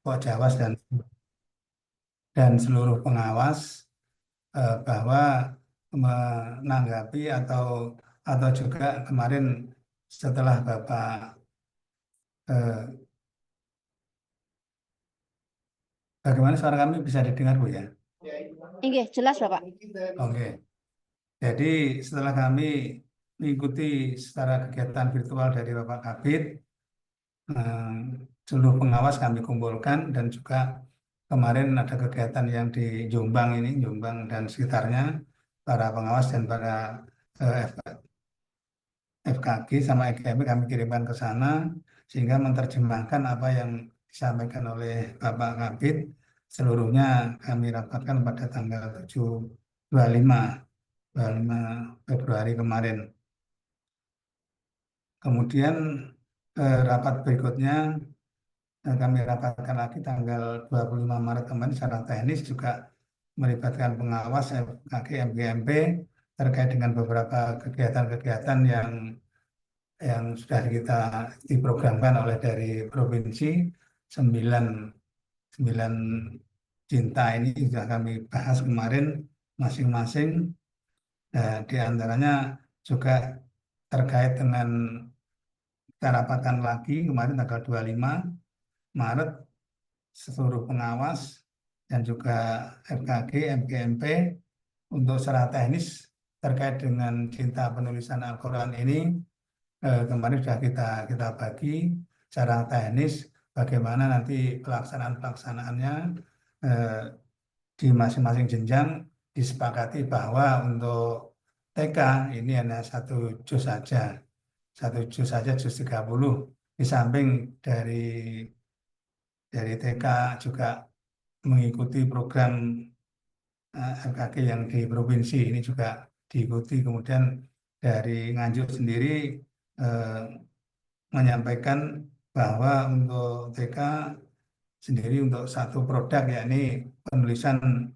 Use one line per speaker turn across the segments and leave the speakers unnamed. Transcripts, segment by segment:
Pok Jawas dan seluruh pengawas bahwa menanggapi atau juga kemarin setelah Bapak eh, bagaimana suara kami bisa didengar Bu ya?
Inggih, jelas Bapak.
Oke. Jadi setelah kami mengikuti secara kegiatan virtual dari Bapak Kabid, eh, seluruh pengawas kami kumpulkan dan juga kemarin ada kegiatan yang di Jombang ini, Jombang dan sekitarnya, para pengawas dan para FKG sama EKM kami kirimkan ke sana sehingga menerjemahkan apa yang disampaikan oleh Bapak Kabid seluruhnya kami rapatkan pada tanggal 25 Februari kemarin. Kemudian rapat berikutnya kami rapatkan lagi tanggal 25 Maret kemarin secara teknis juga melibatkan pengawas FKG MGMP terkait dengan beberapa kegiatan-kegiatan yang sudah kita diprogramkan oleh dari provinsi 9 9 cinta ini sudah kami bahas kemarin masing-masing. Di antaranya juga terkait dengan kita rapatkan lagi kemarin tanggal 25 Maret seluruh pengawas dan juga FKG, MGMP untuk secara teknis terkait dengan cinta penulisan Al-Quran ini kemarin sudah kita bagi secara teknis bagaimana nanti pelaksanaannya eh, di masing-masing jenjang disepakati bahwa untuk TK ini hanya satu juz saja juz 30 di samping dari TK juga mengikuti program FKG yang di provinsi ini juga diikuti kemudian dari Nganjuk sendiri eh, menyampaikan bahwa untuk TK sendiri untuk satu produk yakni penulisan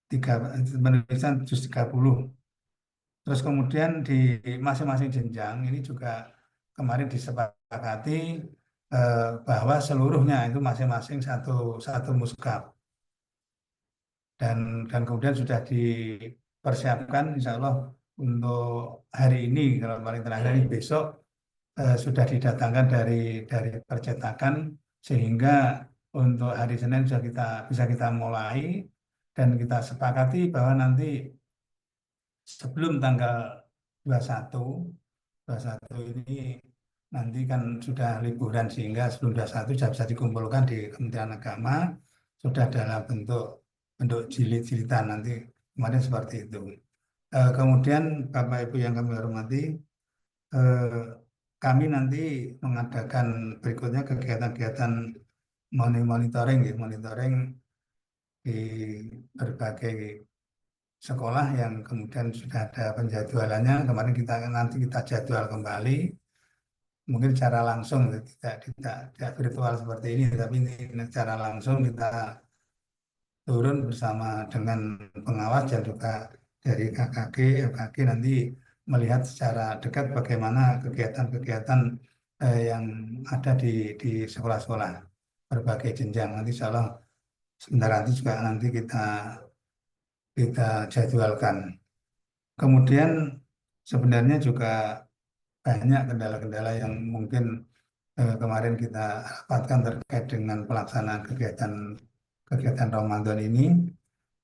tiga penulisan juz 30. Terus kemudian di masing-masing jenjang ini juga kemarin disepakati bahwa seluruhnya itu masing-masing satu satu muskaf dan kemudian sudah dipersiapkan insya Allah untuk hari ini kalau paling terakhir ini besok sudah didatangkan dari percetakan sehingga untuk hari Senin sudah bisa kita mulai dan kita sepakati bahwa nanti sebelum tanggal 21 21 ini nanti kan sudah liburan sehingga sebelum 21 sudah bisa dikumpulkan di Kementerian Agama sudah dalam bentuk bentuk jilid-jilidan nanti kemarin seperti itu. Kemudian Bapak Ibu yang kami hormati, eh, kami nanti mengadakan berikutnya kegiatan-kegiatan monitoring, ya, monitoring di berbagai sekolah yang kemudian sudah ada penjadwalannya. Kemarin nanti kita jadwal kembali, mungkin secara langsung, tidak virtual seperti ini, tapi ini secara langsung kita turun bersama dengan pengawas dan juga dari KKG, FKG nanti melihat secara dekat bagaimana kegiatan-kegiatan yang ada di sekolah-sekolah berbagai jenjang. Nanti insya Allah sebentar nanti juga nanti kita jadwalkan. Kemudian sebenarnya juga banyak kendala-kendala yang mungkin kemarin kita dapatkan terkait dengan pelaksanaan kegiatan Ramadan ini.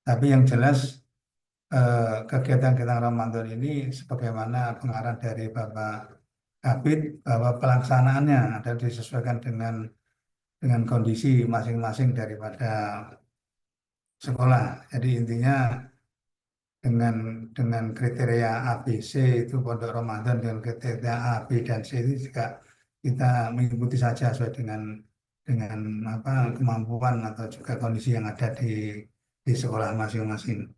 Tapi yang jelas kegiatan-kegiatan Ramadan ini sebagaimana pengarahan dari Bapak Kabid bahwa pelaksanaannya ada disesuaikan dengan kondisi masing-masing daripada sekolah. Jadi intinya dengan kriteria A, B, C itu Pondok Ramadan dengan kriteria A, B dan C itu juga kita mengikuti saja sesuai dengan apa kemampuan atau juga kondisi yang ada di sekolah masing-masing.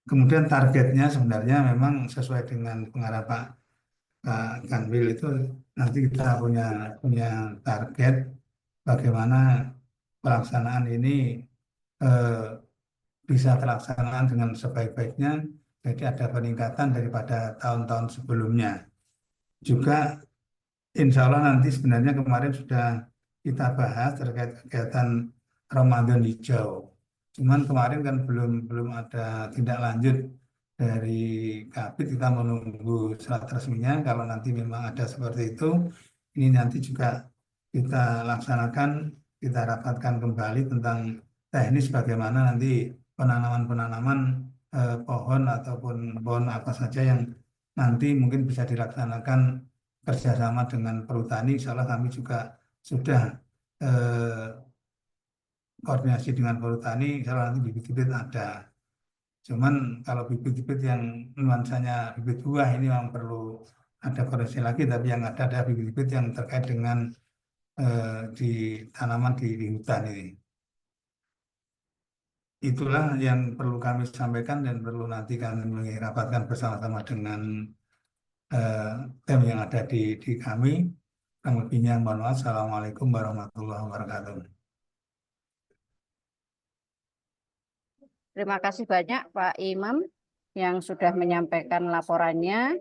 Kemudian targetnya sebenarnya memang sesuai dengan pengarahan Pak Kanwil itu nanti kita punya target bagaimana pelaksanaan ini eh, bisa terlaksana dengan sebaik-baiknya. Jadi ada peningkatan daripada tahun-tahun sebelumnya. Juga insya Allah nanti sebenarnya kemarin sudah kita bahas terkait kegiatan Ramadan hijau. Cuman kemarin kan belum belum ada tindak lanjut dari Kabid, kita menunggu surat resminya. Kalau nanti memang ada seperti itu, ini nanti juga kita laksanakan, kita rapatkan kembali tentang teknis bagaimana nanti penanaman-penanaman pohon ataupun pohon apa saja yang nanti mungkin bisa dilaksanakan kerjasama dengan perhutani. Insya Allah kami juga sudah koordinasi dengan perhutani, insya Allah nanti bibit-bibit ada. Cuman kalau bibit-bibit yang nuansanya bibit buah ini memang perlu ada koreksi lagi, tapi yang ada bibit-bibit yang terkait dengan di tanaman di hutan ini. Itulah yang perlu kami sampaikan dan perlu nanti kami rapatkan bersama-sama dengan tim yang ada di kami. Kurang lebihnya mohon maaf. Assalamualaikum warahmatullahi wabarakatuh.
Terima kasih banyak Pak Imam yang sudah menyampaikan laporannya.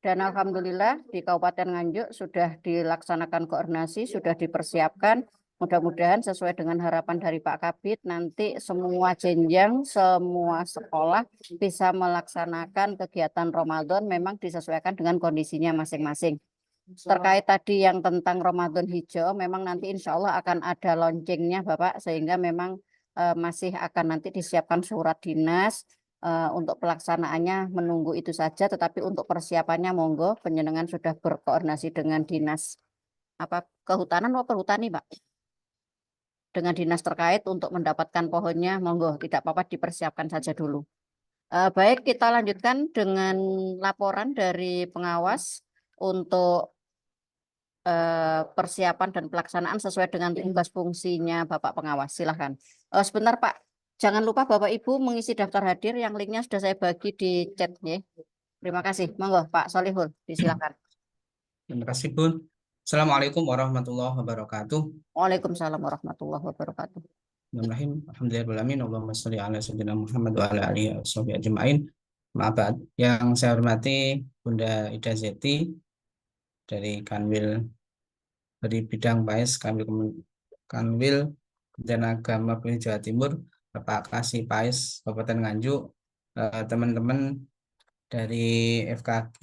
Dan Alhamdulillah di Kabupaten Nganjuk sudah dilaksanakan koordinasi, sudah dipersiapkan. Mudah-mudahan sesuai dengan harapan dari Pak Kabid, nanti semua jenjang, semua sekolah bisa melaksanakan kegiatan Ramadan memang disesuaikan dengan kondisinya masing-masing. Terkait tadi yang tentang Ramadan hijau, memang nanti insya Allah akan ada launchingnya Bapak, sehingga memang masih akan nanti disiapkan surat dinas untuk pelaksanaannya, menunggu itu saja, tetapi untuk persiapannya monggo penjenengan sudah berkoordinasi dengan dinas kehutanan atau perhutani Pak, dengan dinas terkait untuk mendapatkan pohonnya, monggo tidak apa-apa dipersiapkan saja dulu. Baik, kita lanjutkan dengan laporan dari pengawas untuk persiapan dan pelaksanaan sesuai dengan tugas fungsinya Bapak pengawas. Silahkan. Sebentar Pak, jangan lupa Bapak Ibu mengisi daftar hadir yang linknya sudah saya bagi di chat ya. Terima kasih. Monggo Pak Solihul, disilakan.
Terima kasih, Bun. Assalamualaikum warahmatullahi wabarakatuh.
Waalaikumsalam warahmatullahi wabarakatuh.
Bismillahirrahmanirrahim. Alhamdulillahirrahmanirrahim. Allahumma sholli ala sayyidina Muhammad wa ala alihi wa sahbihi ajma'in. Maaf, yang saya hormati Bunda Ida Zeti dari Kanwil, dari bidang PAES Kanwil Kementerian Agama Provinsi Jawa Timur, Bapak Kasih PAES Kabupaten Nganjuk, teman-teman dari FKG,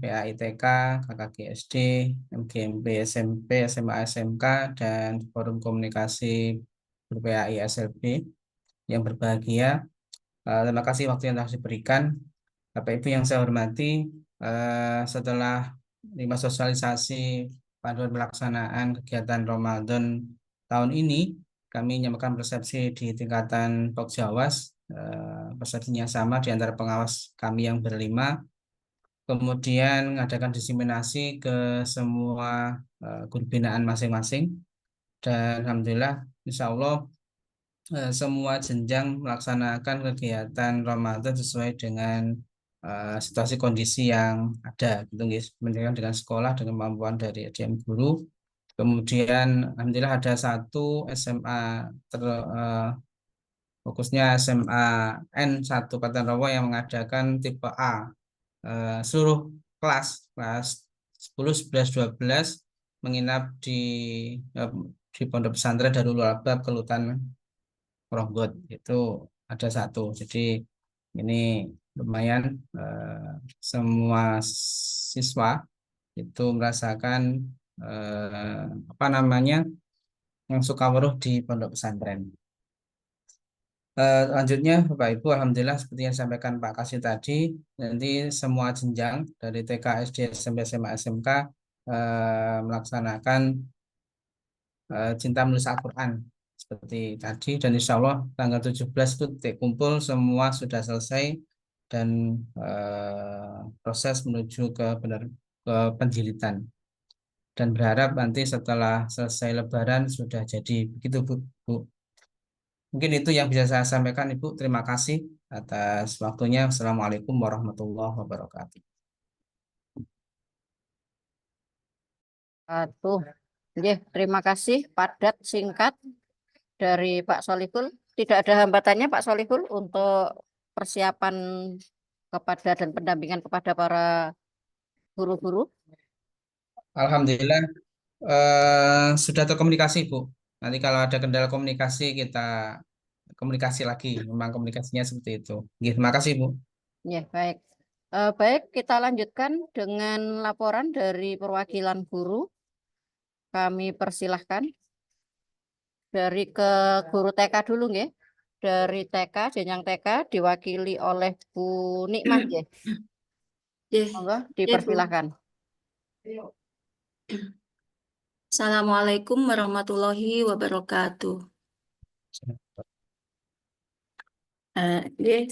PAITK, KKG SD, MGMP, SMP, SMA, SMK, dan Forum Komunikasi PAI SLB yang berbahagia. Terima kasih waktu yang telah diberikan. Bapak Ibu yang saya hormati, setelah 5 sosialisasi panduan pelaksanaan kegiatan Ramadan tahun ini, kami menyampaikan persepsi di tingkatan Pokjawas. Persepsinya sama di antara pengawas kami yang berlima. Kemudian mengadakan diseminasi ke semua guru binaan masing-masing. Dan Alhamdulillah, insya Allah semua jenjang melaksanakan kegiatan Ramadan sesuai dengan situasi kondisi yang ada, gitu guys. Dengan sekolah, dengan kemampuan dari SDM guru. Kemudian Alhamdulillah ada satu SMA fokusnya SMA N1 Rawa yang mengadakan tipe A, seluruh kelas 10, 11, 12 menginap di Pondok Pesantren Darul Albab Kelutan Ronggot. Itu ada satu. Jadi ini lumayan semua siswa itu merasakan yang suka di Pondok Pesantren. Lanjutnya Bapak Ibu, Alhamdulillah seperti yang disampaikan Pak Kasih tadi, nanti semua jenjang dari TK, SD, SMP, SMA, SMK melaksanakan cinta menulis Al-Quran seperti tadi, dan insya Allah tanggal 17 itu titik kumpul semua sudah selesai dan proses menuju ke penjilitan, dan berharap nanti setelah selesai Lebaran sudah jadi, begitu Bu. Mungkin itu yang bisa saya sampaikan, Ibu. Terima kasih atas waktunya. Assalamualaikum warahmatullahi wabarakatuh.
Terima kasih, padat, singkat dari Pak Solihul. Tidak ada hambatannya Pak Solihul untuk persiapan kepada dan pendampingan kepada para guru-guru.
Alhamdulillah Sudah terkomunikasi, Bu. Nanti kalau ada kendala komunikasi kita komunikasi lagi. Memang komunikasinya seperti itu. Oke, terima kasih, Bu.
Ya, baik. Baik, kita lanjutkan dengan laporan dari perwakilan guru. Kami persilahkan dari ke guru TK dulu, nggih. Dari TK, jenjang TK diwakili oleh Bu Nikmah, nggih.
Nggih,
Monggo,
Bu.
dipersilahkan.
Assalamualaikum warahmatullahi wabarakatuh.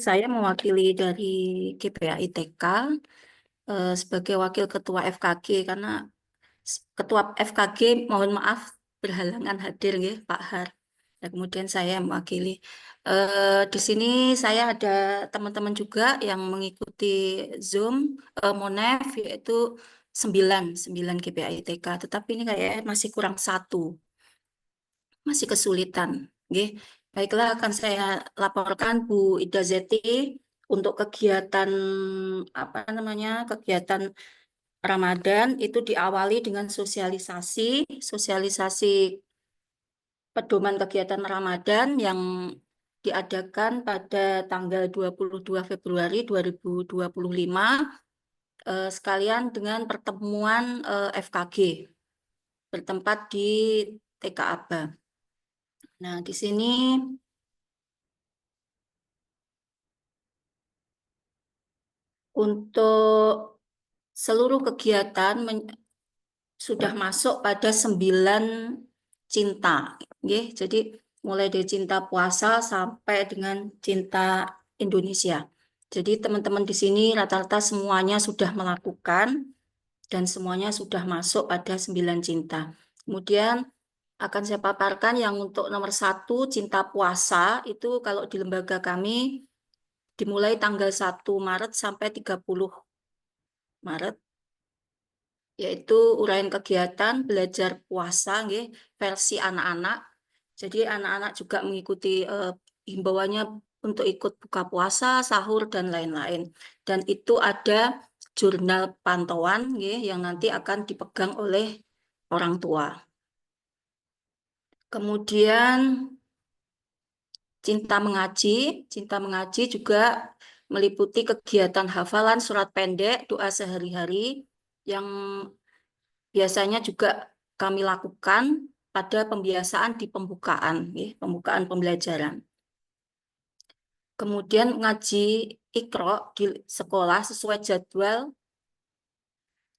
Saya mewakili dari GPAI TK sebagai wakil ketua FKG karena ketua FKG mohon maaf berhalangan hadir ya Pak Har. Dan kemudian saya mewakili. Di sini saya ada teman-teman juga yang mengikuti Zoom Monef yaitu 9 GPAI TK. Tetapi ini kayak masih kurang satu, masih kesulitan. Nggih. Baiklah, akan saya laporkan Bu Ida Zeti untuk kegiatan apa namanya kegiatan Ramadan itu diawali dengan sosialisasi pedoman kegiatan Ramadan yang diadakan pada tanggal 22 Februari 2025 sekalian dengan pertemuan FKG bertempat di TK Aba. Nah, di sini untuk seluruh kegiatan sudah masuk pada 9 cinta. Nggih. Jadi mulai dari cinta puasa sampai dengan cinta Indonesia. Jadi teman-teman di sini rata-rata semuanya sudah melakukan dan semuanya sudah masuk pada 9 cinta. Kemudian akan saya paparkan yang untuk nomor 1 cinta puasa itu kalau di lembaga kami dimulai tanggal 1 Maret sampai 30 Maret, yaitu uraian kegiatan belajar puasa nggih, versi anak-anak. Jadi anak-anak juga mengikuti himbauannya untuk ikut buka puasa, sahur dan lain-lain. Dan itu ada jurnal pantauan nggih, yang nanti akan dipegang oleh orang tua. Kemudian cinta mengaji juga meliputi kegiatan hafalan surat pendek, doa sehari-hari yang biasanya juga kami lakukan pada pembiasaan di pembukaan, pembukaan pembelajaran. Kemudian ngaji Iqra di sekolah sesuai jadwal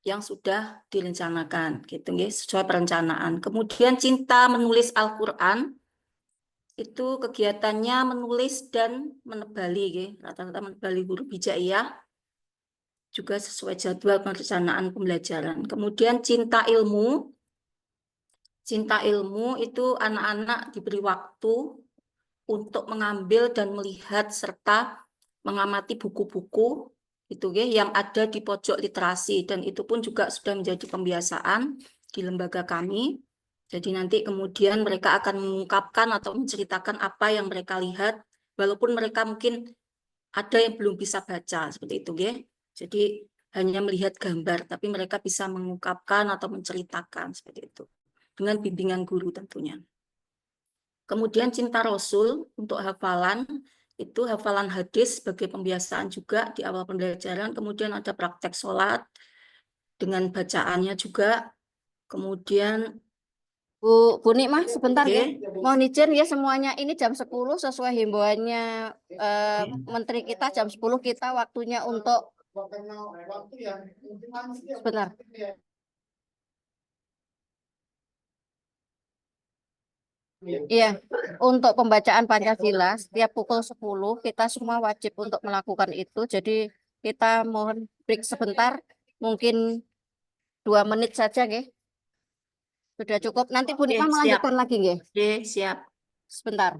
yang sudah direncanakan, gitu, sesuai perencanaan. Kemudian cinta menulis Al-Quran, itu kegiatannya menulis dan menebali, rata-rata menebali huruf hijaiyah, juga sesuai jadwal perencanaan pembelajaran. Kemudian cinta ilmu itu anak-anak diberi waktu untuk mengambil dan melihat serta mengamati buku-buku itu yang ada di pojok literasi, dan itu pun juga sudah menjadi pembiasaan di lembaga kami. Jadi nanti kemudian mereka akan mengungkapkan atau menceritakan apa yang mereka lihat, walaupun mereka mungkin ada yang belum bisa baca seperti itu, Jadi hanya melihat gambar, tapi mereka bisa mengungkapkan atau menceritakan seperti itu dengan bimbingan guru tentunya. Kemudian cinta Rasul untuk hafalan, itu hafalan hadis sebagai pembiasaan juga di awal pembelajaran. Kemudian ada praktek sholat dengan bacaannya juga. Kemudian
Bu Nikmah, sebentar ya. Mohon izin ya semuanya, ini jam 10 sesuai himbauannya Menteri kita, jam 10 kita waktunya untuk sebentar. Iya, untuk pembacaan Pancasila setiap pukul 10 kita semua wajib untuk melakukan itu. Jadi kita mohon break sebentar, mungkin 2 menit saja, nggih. Sudah cukup. Nanti Bu Nikmah melanjutkan lagi, nggih.
siap.
Sebentar.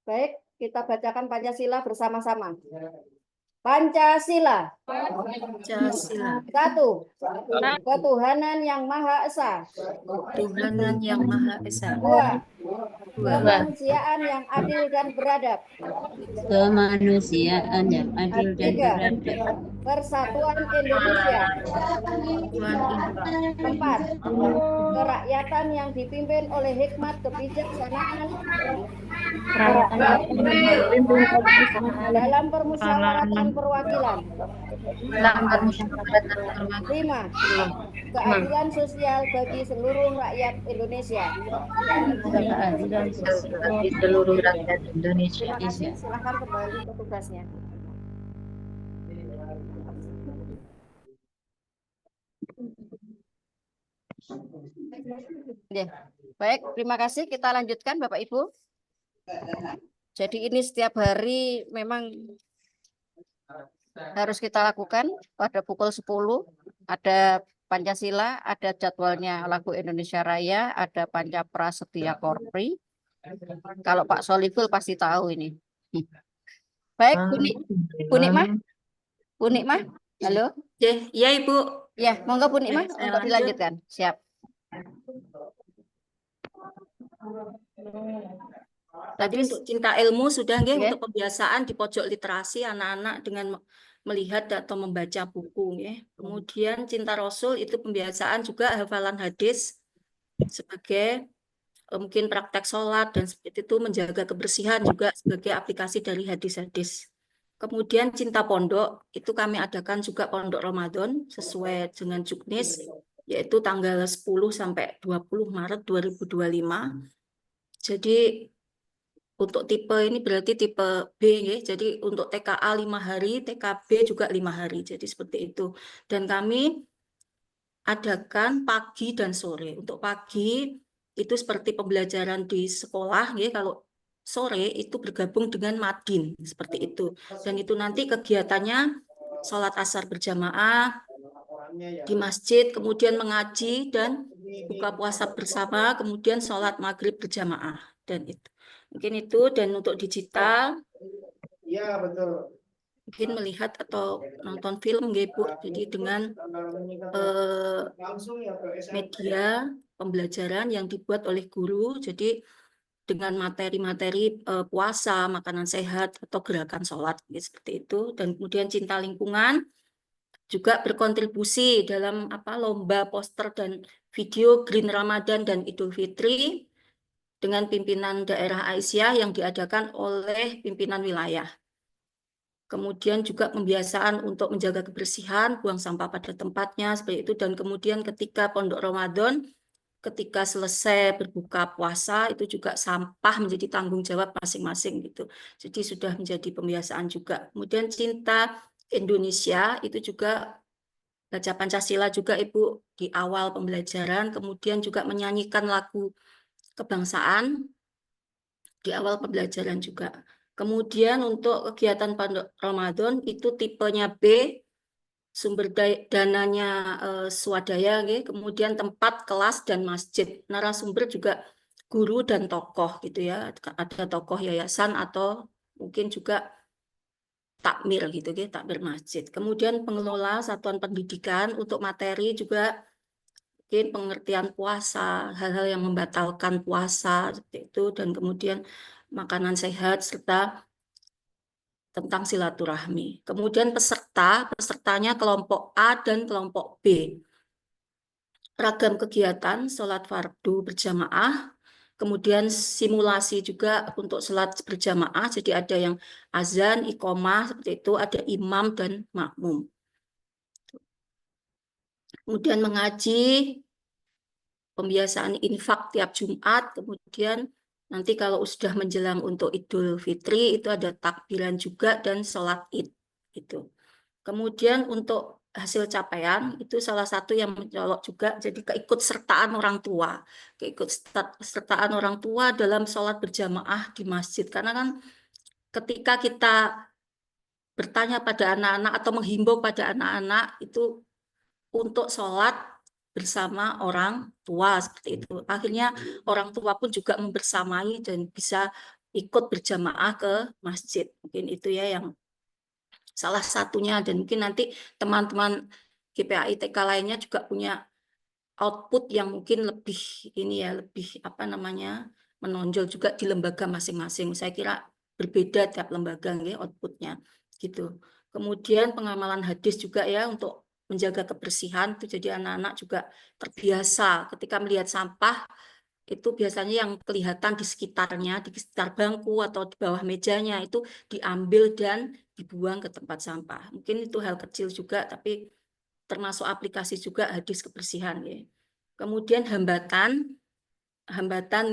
Baik, kita bacakan Pancasila bersama-sama. Pancasila.
Pancasila.
Satu, ketuhanan yang Maha Esa.
Tuhanan yang Maha Esa.
Dua,
Dua.
kemanusiaan yang adil dan beradab.
Kemanusiaan yang adil dan
Tiga,
beradab.
persatuan Indonesia.
Tuhan Indonesia.
Empat, kerakyatan yang dipimpin oleh hikmat kebijaksanaan dalam permusyawaratan perwakilan. Lima, keadilan sosial bagi seluruh rakyat Indonesia.
Keadilan sosial bagi seluruh rakyat Indonesia.
Terima kasih, silakan kembali ke tugasnya. Ya, baik, terima kasih. Kita lanjutkan Bapak Ibu. Jadi ini setiap hari memang harus kita lakukan pada pukul 10. Ada Pancasila, ada jadwalnya lagu Indonesia Raya, ada Pancapra Setia Korpri. Kalau Pak Solihul pasti tahu ini. Baik, Bu Nikmah. Bu Nikmah, halo.
Ya, Ibu.
Ya, monggo Bu Nikmah
Saya
untuk
lanjut.
dilanjutkan. Siap.
Tadi untuk cinta ilmu sudah nggih,
Oke.
untuk pembiasaan di pojok literasi anak-anak dengan melihat atau membaca buku nggih. Kemudian cinta Rasul itu pembiasaan juga hafalan hadis sebagai mungkin praktek sholat dan seperti itu, menjaga kebersihan juga sebagai aplikasi dari hadis-hadis. Kemudian cinta pondok itu kami adakan juga pondok Ramadan sesuai dengan Juknis, yaitu tanggal 10 sampai 20 Maret 2025. Jadi untuk tipe ini berarti tipe B ya. Jadi untuk TKA 5 hari, TKB juga 5 hari. Jadi seperti itu. Dan kami adakan pagi dan sore. Untuk pagi itu seperti pembelajaran di sekolah ya. Kalau sore itu bergabung dengan Madin seperti itu. Dan itu nanti kegiatannya sholat asar berjamaah di masjid, kemudian mengaji dan buka puasa bersama, kemudian sholat maghrib berjamaah dan itu. Mungkin itu. Dan untuk digital,
Iya, betul.
mungkin melihat atau nonton film ya Bu. Jadi dengan
Langsung ya ke SMP.
media pembelajaran yang dibuat oleh guru, jadi dengan materi-materi puasa, makanan sehat, atau gerakan sholat, ya, seperti itu. Dan kemudian cinta lingkungan juga berkontribusi dalam lomba poster dan video Green Ramadan dan Idul Fitri dengan pimpinan daerah Aisyah yang diadakan oleh pimpinan wilayah. Kemudian juga pembiasaan untuk menjaga kebersihan, buang sampah pada tempatnya, seperti itu. Dan kemudian ketika Pondok Ramadan, ketika selesai berbuka puasa, itu juga sampah menjadi tanggung jawab masing-masing gitu. Jadi sudah menjadi pembiasaan juga. Kemudian cinta Indonesia, itu juga baca Pancasila juga Ibu di awal pembelajaran, kemudian juga menyanyikan lagu kebangsaan di awal pembelajaran juga. Kemudian untuk kegiatan Pondok Ramadan itu tipenya B, sumber dananya swadaya, kemudian tempat, kelas, dan masjid. Narasumber juga guru dan tokoh gitu ya. Ada tokoh yayasan atau mungkin juga takmir gitu, takmir masjid. Kemudian pengelola satuan pendidikan untuk materi juga mungkin pengertian puasa, hal-hal yang membatalkan puasa seperti itu, dan kemudian makanan sehat serta tentang silaturahmi. Kemudian pesertanya kelompok A dan kelompok B. Ragam kegiatan sholat fardu berjamaah, kemudian simulasi juga untuk sholat berjamaah, jadi ada yang azan, iqomah, seperti itu, ada imam dan makmum. Kemudian mengaji, pembiasaan infak tiap Jumat, kemudian nanti kalau sudah menjelang untuk Idul Fitri itu ada takbiran juga dan sholat Id gitu. Kemudian untuk hasil capaian itu salah satu yang mencolok juga, jadi keikutsertaan orang tua. Keikutsertaan orang tua dalam sholat berjamaah di masjid. Karena kan ketika kita bertanya pada anak-anak atau menghimbau pada anak-anak itu untuk sholat bersama orang tua seperti itu. Akhirnya orang tua pun juga membersamai dan bisa ikut berjamaah ke masjid. Mungkin itu ya yang salah satunya, dan mungkin nanti teman-teman GPA ITK lainnya juga punya output yang mungkin lebih ini ya, lebih apa namanya, menonjol juga di lembaga masing-masing. Saya kira berbeda tiap lembaga ya outputnya gitu. Kemudian pengamalan hadis juga ya untuk menjaga kebersihan itu, jadi anak-anak juga terbiasa ketika melihat sampah itu biasanya yang kelihatan di sekitarnya, di sekitar bangku atau di bawah mejanya itu diambil dan dibuang ke tempat sampah. Mungkin itu hal kecil juga, tapi termasuk aplikasi juga hadis kebersihan ya. Kemudian hambatan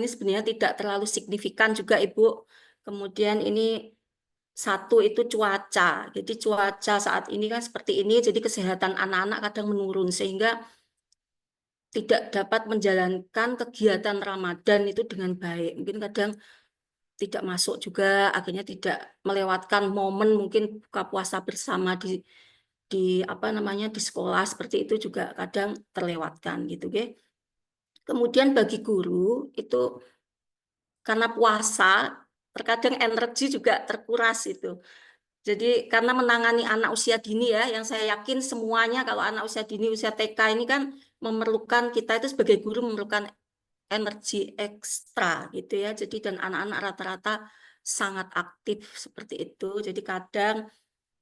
ini sebenarnya tidak terlalu signifikan juga Ibu. Kemudian ini satu itu cuaca. Jadi cuaca saat ini kan seperti ini, jadi kesehatan anak-anak kadang menurun sehingga tidak dapat menjalankan kegiatan Ramadan itu dengan baik. Mungkin kadang tidak masuk juga, akhirnya tidak melewatkan momen mungkin buka puasa bersama di apa namanya di sekolah, seperti itu juga kadang terlewatkan gitu, ya. Kemudian bagi guru itu karena puasa terkadang energi juga terkuras itu. Jadi karena menangani anak usia dini ya, yang saya yakin semuanya kalau anak usia dini, usia TK ini kan memerlukan, kita itu sebagai guru memerlukan energi ekstra gitu ya. Jadi dan anak-anak rata-rata sangat aktif seperti itu. Jadi kadang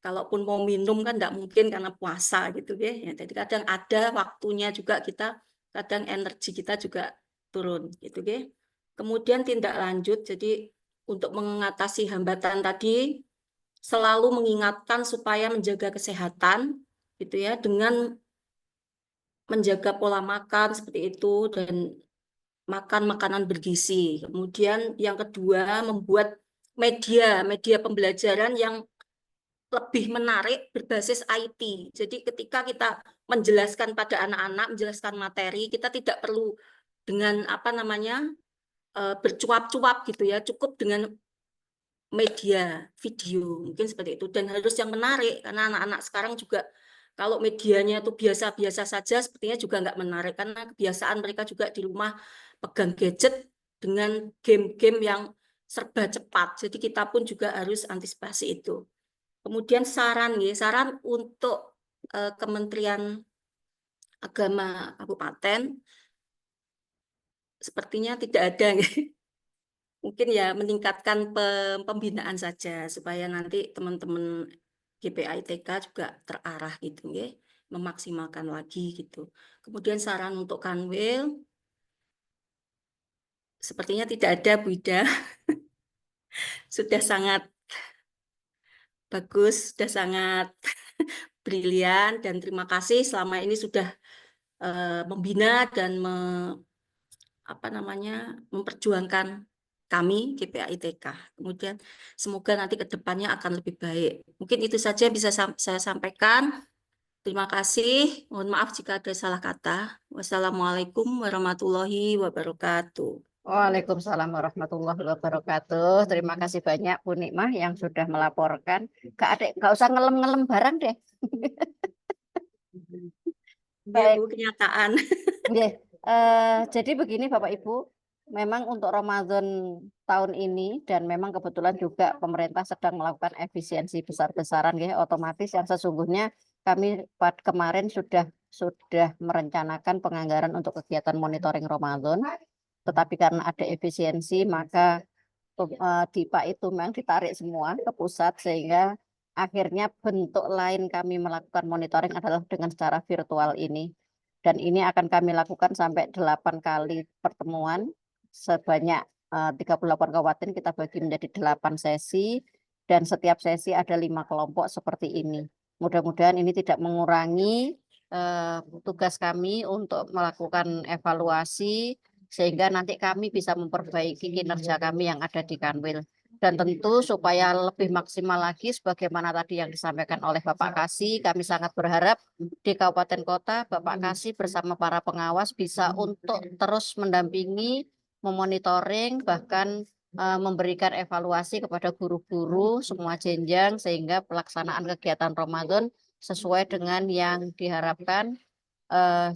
kalaupun mau minum kan tidak mungkin karena puasa gitu ya. Jadi kadang ada waktunya juga kita, kadang energi kita juga turun gitu ya. Kemudian tindak lanjut, jadi untuk mengatasi hambatan tadi selalu mengingatkan supaya menjaga kesehatan gitu ya, dengan menjaga pola makan seperti itu dan makan makanan bergizi. Kemudian yang kedua, membuat media pembelajaran yang lebih menarik berbasis IT. Jadi ketika kita menjelaskan pada anak-anak, menjelaskan materi, kita tidak perlu dengan apa namanya bercuap-cuap gitu ya, cukup dengan media video mungkin seperti itu, dan harus yang menarik karena anak-anak sekarang juga kalau medianya itu biasa-biasa saja sepertinya juga nggak menarik karena kebiasaan mereka juga di rumah pegang gadget dengan game-game yang serba cepat. Jadi kita pun juga harus antisipasi itu. Kemudian saran untuk Kementerian Agama Kabupaten sepertinya tidak ada. Mungkin ya meningkatkan pembinaan saja supaya nanti teman-teman GPA ITK juga terarah gitu ya, memaksimalkan lagi gitu. Kemudian saran untuk Kanwil sepertinya tidak ada Bu Ida. Sudah sangat bagus, sudah sangat brilian, dan terima kasih selama ini sudah membina dan memperjuangkan kami GPA ITK. Kemudian semoga nanti ke depannya akan lebih baik. Mungkin itu saja bisa saya sampaikan. Terima kasih. Mohon maaf jika ada salah kata. Wassalamualaikum warahmatullahi wabarakatuh.
Waalaikumsalam warahmatullahi wabarakatuh. Terima kasih banyak Bu Nikmah yang sudah melaporkan. Nggak usah ngelem-ngelem barang deh.
Ya, Bu, kenyataan.
Jadi begini Bapak Ibu, memang untuk Ramadan tahun ini dan memang kebetulan juga pemerintah sedang melakukan efisiensi besar-besaran ya, otomatis yang sesungguhnya kami kemarin sudah merencanakan penganggaran untuk kegiatan monitoring Ramadan, tetapi karena ada efisiensi maka DIPA itu memang ditarik semua ke pusat sehingga akhirnya bentuk lain kami melakukan monitoring adalah dengan secara virtual ini. Dan ini akan kami lakukan sampai 8 kali pertemuan sebanyak 38 kabupaten kita bagi menjadi 8 sesi dan setiap sesi ada 5 kelompok seperti ini. Mudah-mudahan ini tidak mengurangi tugas kami untuk melakukan evaluasi sehingga nanti kami bisa memperbaiki kinerja kami yang ada di Kanwil. Dan tentu supaya lebih maksimal lagi sebagaimana tadi yang disampaikan oleh Bapak Kasih, kami sangat berharap di kabupaten kota Bapak Kasih bersama para pengawas bisa untuk terus mendampingi, memonitoring, bahkan memberikan evaluasi kepada guru-guru semua jenjang sehingga pelaksanaan kegiatan Ramadan sesuai dengan yang diharapkan,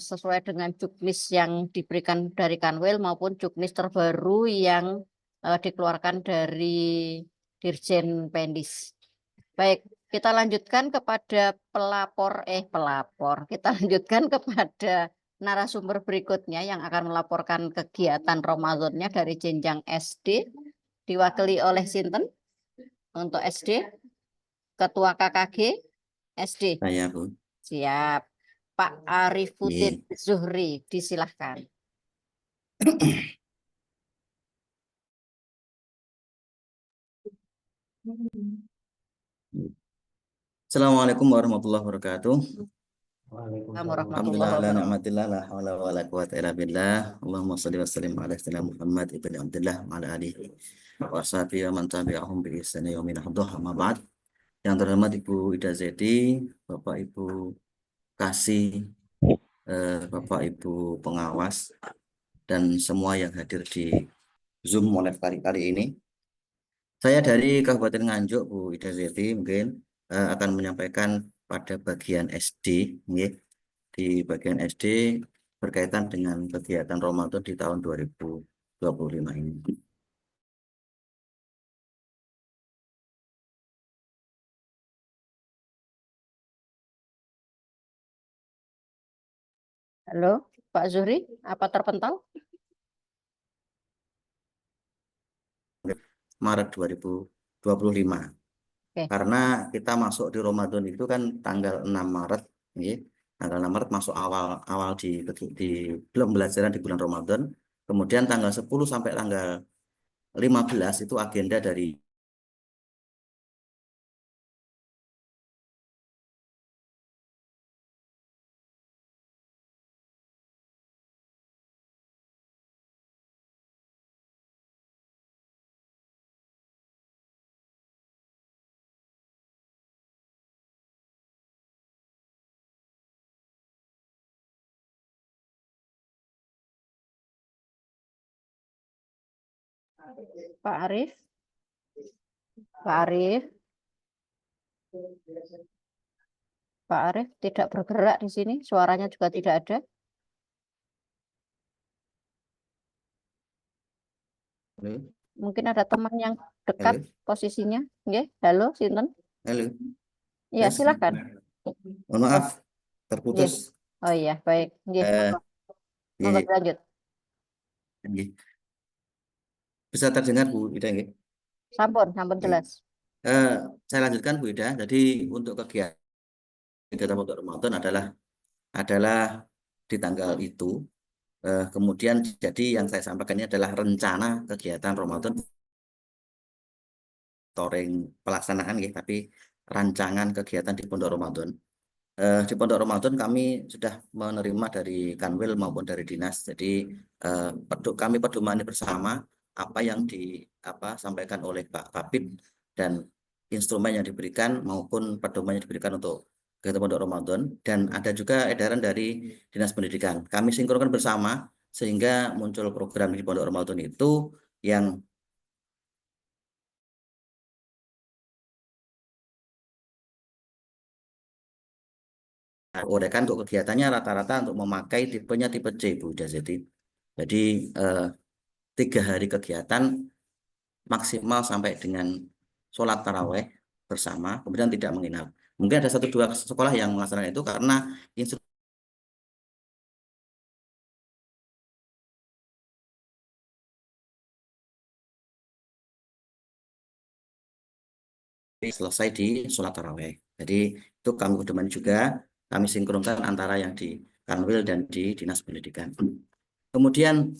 sesuai dengan juknis yang diberikan dari Kanwil maupun juknis terbaru yang dikeluarkan dari Dirjen Pendis. Baik, kita lanjutkan kepada pelapor. Kita lanjutkan kepada narasumber berikutnya yang akan melaporkan kegiatan Ramadannya dari jenjang SD, diwakili oleh Sinten untuk SD, Ketua KKG SD.
Saya, Bu.
Siap. Pak Arifuddin Zuhri, disilahkan.
Assalamualaikum warahmatullahi wabarakatuh.
Warahmatullahi
Alhamdulillah ala
wabarakatuh.
ni'matillah la haula wa la quwata illa billah. Allahumma shalli wa sallim ala sayyidina Muhammad ibn Abdullah wa ala alihi wa sahbihi wa man tabi'ahum bi ihsani yaumil hudud. Amma ba'd. Yang terhormat Ibu Ida Zeti, Bapak Ibu Kasih, Bapak Ibu pengawas dan semua yang hadir di Zoom Live kali ini. Saya dari Kabupaten Nganjuk, Bu Ida Zeti, mungkin akan menyampaikan pada bagian SD, di bagian SD berkaitan dengan kegiatan Ramadan di tahun 2025 ini.
Halo, Pak Zuhri, apa terpental?
Maret 2025.
Oke.
Karena kita masuk di Ramadan itu kan tanggal 6 Maret, tanggal 6 Maret masuk awal di pembelajaran di bulan Ramadan. Kemudian tanggal 10 sampai tanggal 15 itu agenda dari
Pak Arif? Pak Arif? Pak Arif tidak bergerak di sini, suaranya juga tidak ada. Mungkin ada teman yang dekat posisinya. Nggih, halo, Sinten?
Halo.
Iya,
Yes.
silakan.
Mohon maaf, terputus.
Oh iya, baik. Nggih, monggo lanjut.
Bisa terdengar Bu Ida, nggih?
Sampun jelas.
Saya lanjutkan Bu Ida. Jadi untuk kegiatan untuk Ramadan adalah di tanggal itu. Kemudian jadi yang saya sampaikan ini adalah rencana kegiatan Ramadan, monitoring pelaksanaan ya, tapi rancangan kegiatan di Pondok Ramadan. Di Pondok Ramadan kami sudah menerima dari Kanwil maupun dari dinas. Jadi kami pedomani bersama apa yang disampaikan oleh Pak Kabid dan instrumen yang diberikan maupun pedoman yang diberikan untuk kegiatan Pondok Ramadan, dan ada juga edaran dari Dinas Pendidikan. Kami sinkronkan bersama sehingga muncul program di Pondok Ramadan itu yang uraikan untuk kegiatannya rata-rata untuk memakai tipenya tipe C, Bu Dazeti. Jadi 3 hari kegiatan maksimal sampai dengan sholat taraweh bersama, kemudian tidak menginap. Mungkin ada 1-2 sekolah yang melaksanakan itu karena selesai di sholat taraweh. Jadi itu kami pedoman juga, kami sinkronkan antara yang di Kanwil dan di Dinas Pendidikan. Kemudian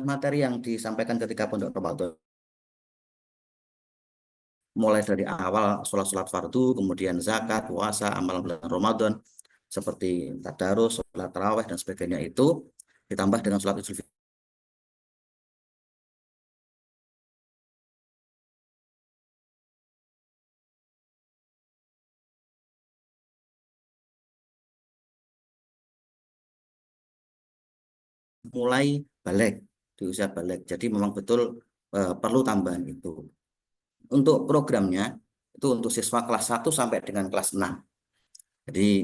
materi yang disampaikan ketika Pondok Ramadan mulai dari awal sholat fardu, kemudian zakat, puasa, amalan bulan Ramadan, seperti tadarus, sholat taraweh dan sebagainya itu ditambah dengan sholat Idul Fitri. Mulai balik di usia balik, jadi memang betul perlu tambahan itu. Untuk programnya itu untuk siswa kelas 1 sampai dengan kelas 6. Jadi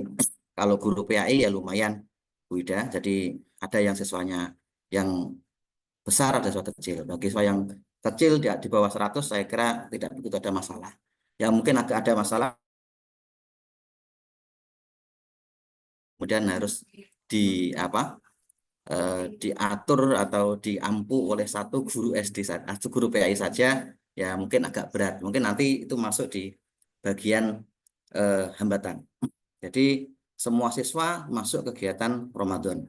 kalau guru PAI ya lumayan Bu Ida, jadi ada yang siswanya yang besar, ada siswa kecil. Bagi siswa yang kecil di bawah 100 saya kira tidak begitu ada masalah. Yang mungkin agak ada masalah kemudian harus diatur atau diampu oleh satu guru SD saja, guru PAI saja, ya mungkin agak berat. Mungkin nanti itu masuk di bagian hambatan. Jadi semua siswa masuk kegiatan Ramadan,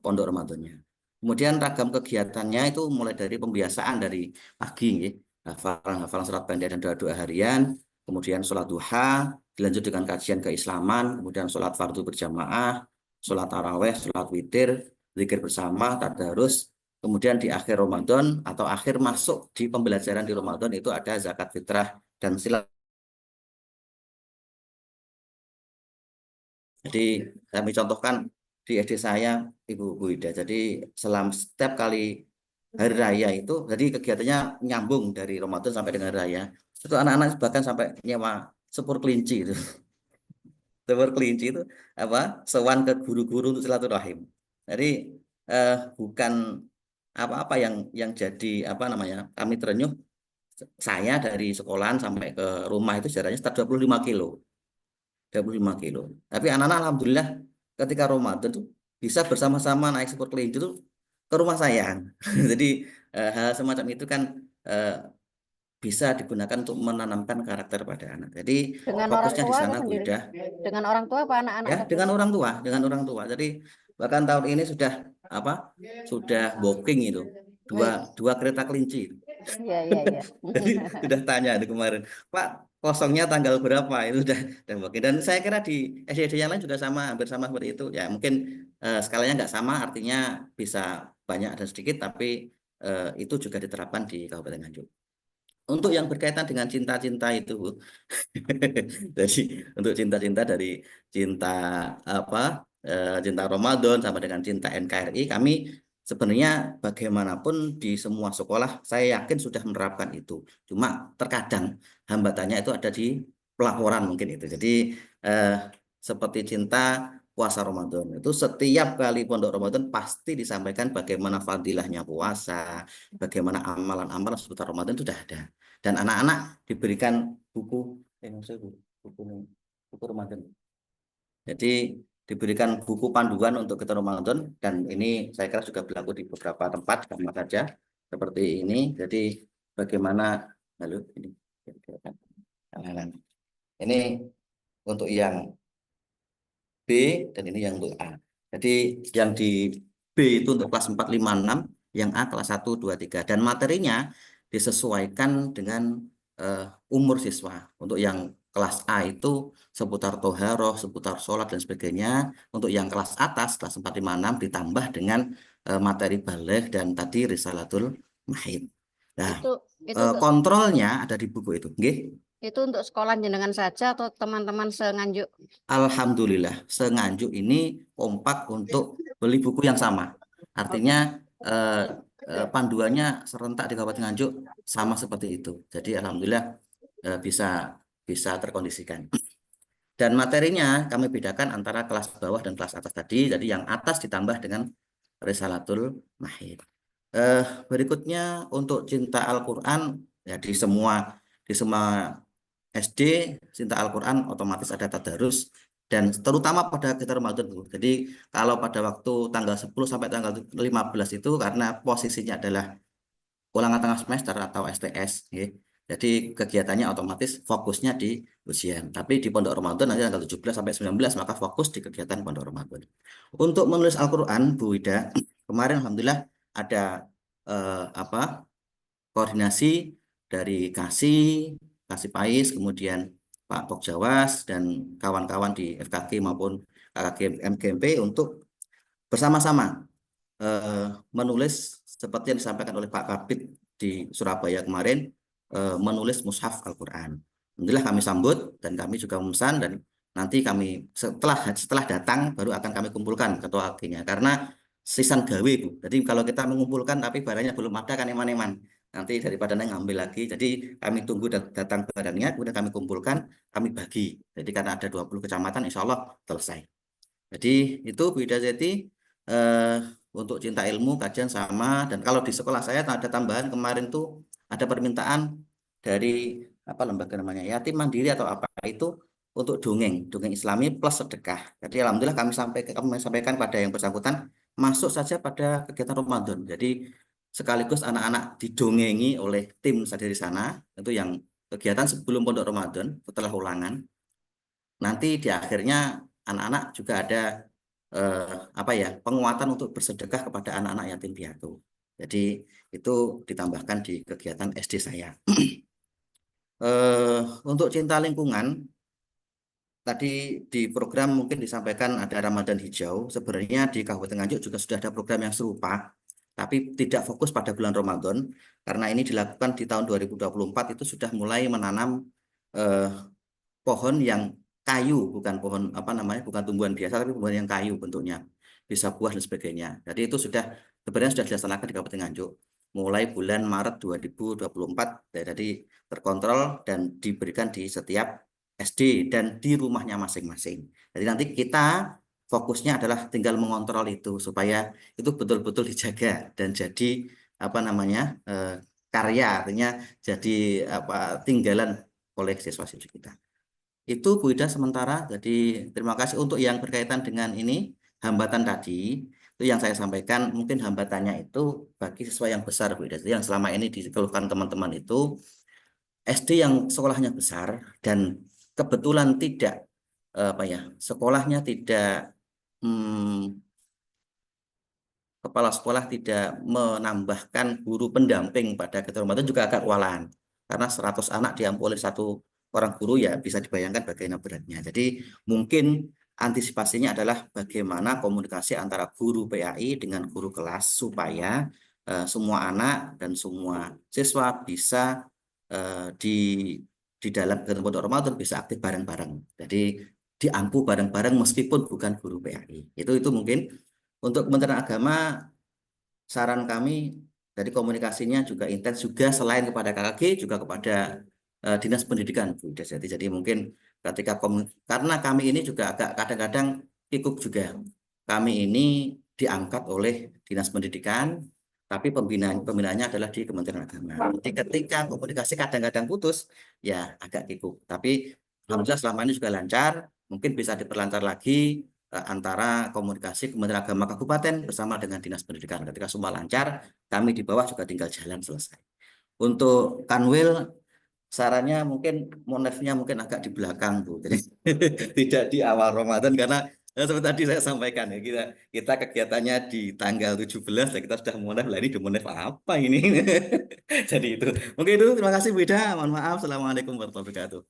pondok Ramadannya. Kemudian ragam kegiatannya itu mulai dari pembiasaan dari pagi, hafalan surat pendek dan doa-doa harian, kemudian sholat duha, dilanjut dengan kajian keislaman, kemudian sholat fardu berjamaah, sholat taraweh, sholat witir, zikir bersama, tadarus. Kemudian di akhir Ramadan atau akhir masuk di pembelajaran di Ramadan itu ada zakat fitrah dan silat. Jadi kami contohkan di SD saya, Ibu Ida. Jadi setiap kali hari raya itu, jadi kegiatannya nyambung dari Ramadan sampai dengan hari raya. Itu anak-anak bahkan sampai nyewa sepur kelinci itu. Sepur kelinci itu sowan ke guru-guru untuk silaturahim. Jadi bukan apa-apa yang jadi kami terenyuh, saya dari sekolahan sampai ke rumah itu jaraknya sekitar 25 kilo. 25 kilo. Tapi anak-anak alhamdulillah ketika Ramadan tuh bisa bersama-sama naik sepur kelinci itu ke rumah saya. Jadi hal semacam itu kan bisa digunakan untuk menanamkan karakter pada anak. Jadi
Dengan orang
fokusnya di
tua
sana
atau
Bu
sendiri?
Ida.
Dengan orang tua apa anak-anak
Ya,
tadi?
dengan orang tua. Jadi bahkan tahun ini sudah sudah booking itu dua kereta kelinci.
Iya, iya, iya.
Jadi sudah tanya itu kemarin, Pak, kosongnya tanggal berapa? Itu sudah booking. Dan saya kira di SD yang lain juga sama, hampir sama seperti itu. Ya mungkin skalanya nggak sama, artinya bisa banyak dan sedikit, tapi itu juga diterapkan di Kabupaten Nganjuk. Untuk yang berkaitan dengan cinta-cinta itu, Bu. Jadi untuk cinta-cinta dari cinta cinta Ramadan sama dengan cinta NKRI, kami sebenarnya bagaimanapun di semua sekolah saya yakin sudah menerapkan itu. Cuma terkadang hambatannya itu ada di pelaporan mungkin itu. Jadi seperti cinta puasa Ramadan itu setiap kali pondok Ramadan pasti disampaikan bagaimana fadilahnya puasa, bagaimana amalan-amalan seputar Ramadan itu sudah ada. Dan anak-anak diberikan buku buku Ramadan. Jadi diberikan buku panduan untuk kita Ramadan, dan ini saya kira juga berlaku di beberapa tempat sama saja seperti ini. Jadi bagaimana ini untuk yang B dan ini yang untuk A. Jadi yang di B itu untuk kelas 4, 5, 6, yang A kelas 1, 2, 3. Dan materinya disesuaikan dengan umur siswa. Untuk yang kelas A itu seputar toharoh, seputar sholat dan sebagainya. Untuk yang kelas atas, kelas 4, 5, 6 ditambah dengan materi baligh dan tadi risalatul mahid. Nah,
Itu
kontrolnya ada di buku itu. Nggih.
itu untuk sekolah jenengan saja atau teman-teman se-Nganjuk?
Alhamdulillah, se-Nganjuk ini kompak untuk beli buku yang sama. Artinya panduannya serentak di Kabupaten Nganjuk sama seperti itu. Jadi alhamdulillah bisa terkondisikan. Dan materinya kami bedakan antara kelas bawah dan kelas atas tadi. Jadi yang atas ditambah dengan Risalatul Mahid. Berikutnya untuk cinta Al-Quran, ya di semua SD cinta Al-Quran otomatis ada tadarus, dan terutama pada kita Ramadan. Jadi kalau pada waktu tanggal 10 sampai tanggal 15 itu karena posisinya adalah ulangan tengah semester atau STS, ya. Jadi kegiatannya otomatis fokusnya di ujian. Tapi di Pondok Ramadan nanti tanggal 17 sampai 19 maka fokus di kegiatan Pondok Ramadan. Untuk menulis Al-Quran, Bu Ida, kemarin alhamdulillah ada koordinasi dari Kasih Pais, kemudian Pak Pokjawas dan kawan-kawan di FKG maupun KKG MGMP untuk bersama-sama menulis seperti yang disampaikan oleh Pak Kabid di Surabaya kemarin, menulis mushaf Al-Quran. Alhamdulillah kami sambut dan kami juga memesan, dan nanti kami setelah datang baru akan kami kumpulkan ketua AG-nya, karena sisan gawe, Bu. Jadi kalau kita mengumpulkan tapi barangnya belum ada kan eman-eman. Nanti daripada ngambil lagi, jadi kami tunggu datang barangnya, kemudian kami kumpulkan, kami bagi. Jadi karena ada 20 kecamatan, insya Allah selesai. Jadi itu Bu Ida Zeti untuk cinta ilmu, kajian sama. Dan kalau di sekolah saya ada tambahan kemarin tuh ada permintaan dari apa lembaga namanya yatim mandiri atau apa itu untuk dongeng Islami plus sedekah. Jadi alhamdulillah kami sampaikan pada yang bersangkutan masuk saja pada kegiatan Ramadan. Jadi sekaligus anak-anak didongengi oleh tim saya di sana, itu yang kegiatan sebelum pondok Ramadan setelah ulangan. Nanti di akhirnya anak-anak juga ada penguatan untuk bersedekah kepada anak-anak yatim piatu. Jadi itu ditambahkan di kegiatan SD saya. Untuk cinta lingkungan, tadi di program mungkin disampaikan ada Ramadan Hijau. Sebenarnya di Kabupaten Nganjuk juga sudah ada program yang serupa, tapi tidak fokus pada bulan Ramadan, karena ini dilakukan di tahun 2024 itu sudah mulai menanam pohon yang kayu, bukan pohon bukan tumbuhan biasa, tapi tumbuhan yang kayu bentuknya, bisa buah dan sebagainya. Jadi itu sebenarnya sudah dilaksanakan di Kabupaten Nganjuk mulai bulan Maret 2024, jadi terkontrol dan diberikan di setiap SD dan di rumahnya masing-masing. Jadi nanti kita fokusnya adalah tinggal mengontrol itu supaya itu betul-betul dijaga dan jadi karya, artinya jadi tinggalan oleh siswa-siswi kita. Itu Bu Ida sementara. Jadi terima kasih untuk yang berkaitan dengan ini hambatan tadi. Itu yang saya sampaikan, mungkin hambatannya itu bagi siswa yang besar Bu Ida. Jadi yang selama ini dikeluhkan teman-teman itu SD yang sekolahnya besar dan kebetulan tidak sekolahnya tidak kepala sekolah tidak menambahkan guru pendamping pada kegiatan Ramadan juga agak kewalahan. Karena 100 anak diampu oleh satu orang guru ya bisa dibayangkan bagaimana beratnya. Jadi mungkin antisipasinya adalah bagaimana komunikasi antara guru PAI dengan guru kelas supaya semua anak dan semua siswa bisa di dalam kegiatan pondok Ramadan bisa aktif bareng-bareng. Jadi diampu bareng-bareng meskipun bukan guru PAI. Itu mungkin untuk Kementerian Agama saran kami dari komunikasinya juga intens juga selain kepada KKG juga kepada Dinas Pendidikan Bu Ida. Jadi mungkin ketika karena kami ini juga agak kadang-kadang kikuk juga. Kami ini diangkat oleh Dinas Pendidikan, tapi pembinaannya adalah di Kementerian Agama. Jadi ketika komunikasi kadang-kadang putus, ya agak kikuk. Tapi alhamdulillah selama ini juga lancar. Mungkin bisa diperlancar lagi antara komunikasi Kementerian Agama Kabupaten bersama dengan Dinas Pendidikan. Ketika semua lancar, kami di bawah juga tinggal jalan selesai. Untuk Kanwil, sarannya mungkin monefnya mungkin agak di belakang Bu. Jadi tidak di awal Ramadan karena seperti tadi saya sampaikan ya kita kegiatannya di tanggal 17 dan kita sudah monef, lah ini di monef apa ini? Jadi itu. Mungkin itu, terima kasih Bu Ida. Mohon maaf. Assalamualaikum warahmatullahi wabarakatuh.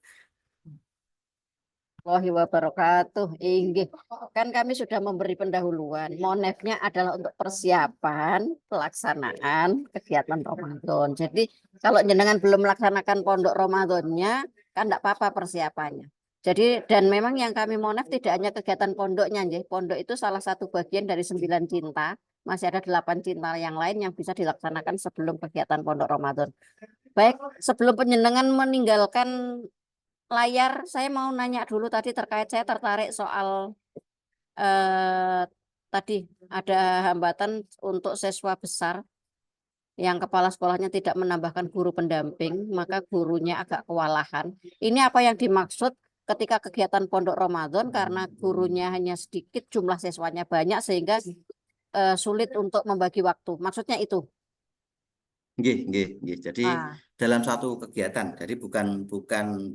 Warahmatullahi wabarakatuh. Inggih. Kan kami sudah memberi pendahuluan. Monefnya adalah untuk persiapan pelaksanaan kegiatan Ramadan. Jadi kalau jenengan belum melaksanakan pondok Ramadannya, kan tidak apa-apa persiapannya. Jadi dan memang yang kami monef tidak hanya kegiatan pondoknya, pondok itu salah satu bagian dari 9 cinta. Masih ada 8 cinta yang lain yang bisa dilaksanakan sebelum kegiatan pondok Ramadan. Baik, sebelum penjenengan meninggalkan layar, saya mau nanya dulu tadi terkait, saya tertarik soal tadi ada hambatan untuk siswa besar yang kepala sekolahnya tidak menambahkan guru pendamping, maka gurunya agak kewalahan. Ini apa yang dimaksud ketika kegiatan pondok Ramadan karena gurunya hanya sedikit, jumlah siswanya banyak sehingga sulit untuk membagi waktu. Maksudnya itu.
Nggih. Jadi dalam satu kegiatan, jadi bukan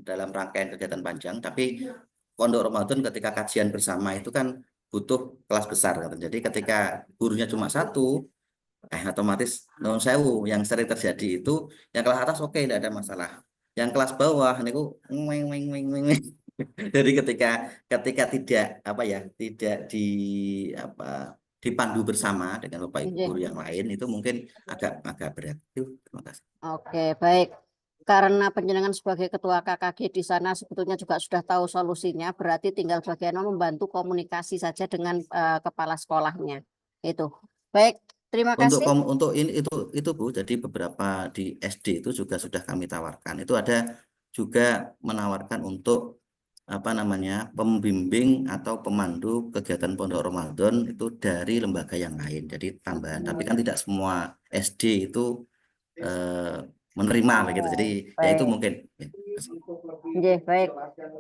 dalam rangkaian kegiatan panjang, tapi pondok Ramadan ketika kajian bersama itu kan butuh kelas besar. Jadi ketika gurunya cuma satu, otomatis non sewu yang sering terjadi itu yang kelas atas oke, tidak ada masalah. Yang kelas bawah niku Jadi ketika tidak dipandu bersama dengan Bapak Ibu guru yang lain itu mungkin agak berat. Terima kasih.
Oke, baik. Karena penjenengan sebagai ketua KKG di sana sebetulnya juga sudah tahu solusinya, berarti tinggal bagaimana membantu komunikasi saja dengan kepala sekolahnya. Itu. Baik, terima kasih.
Untuk itu Bu, jadi beberapa di SD itu juga sudah kami tawarkan. Itu ada juga menawarkan untuk pembimbing atau pemandu kegiatan pondok Ramadan itu dari lembaga yang lain. Jadi tambahan. Tapi kan tidak semua SD itu menerima begitu. Jadi ya itu
Baik.
mungkin.
Nggih, baik.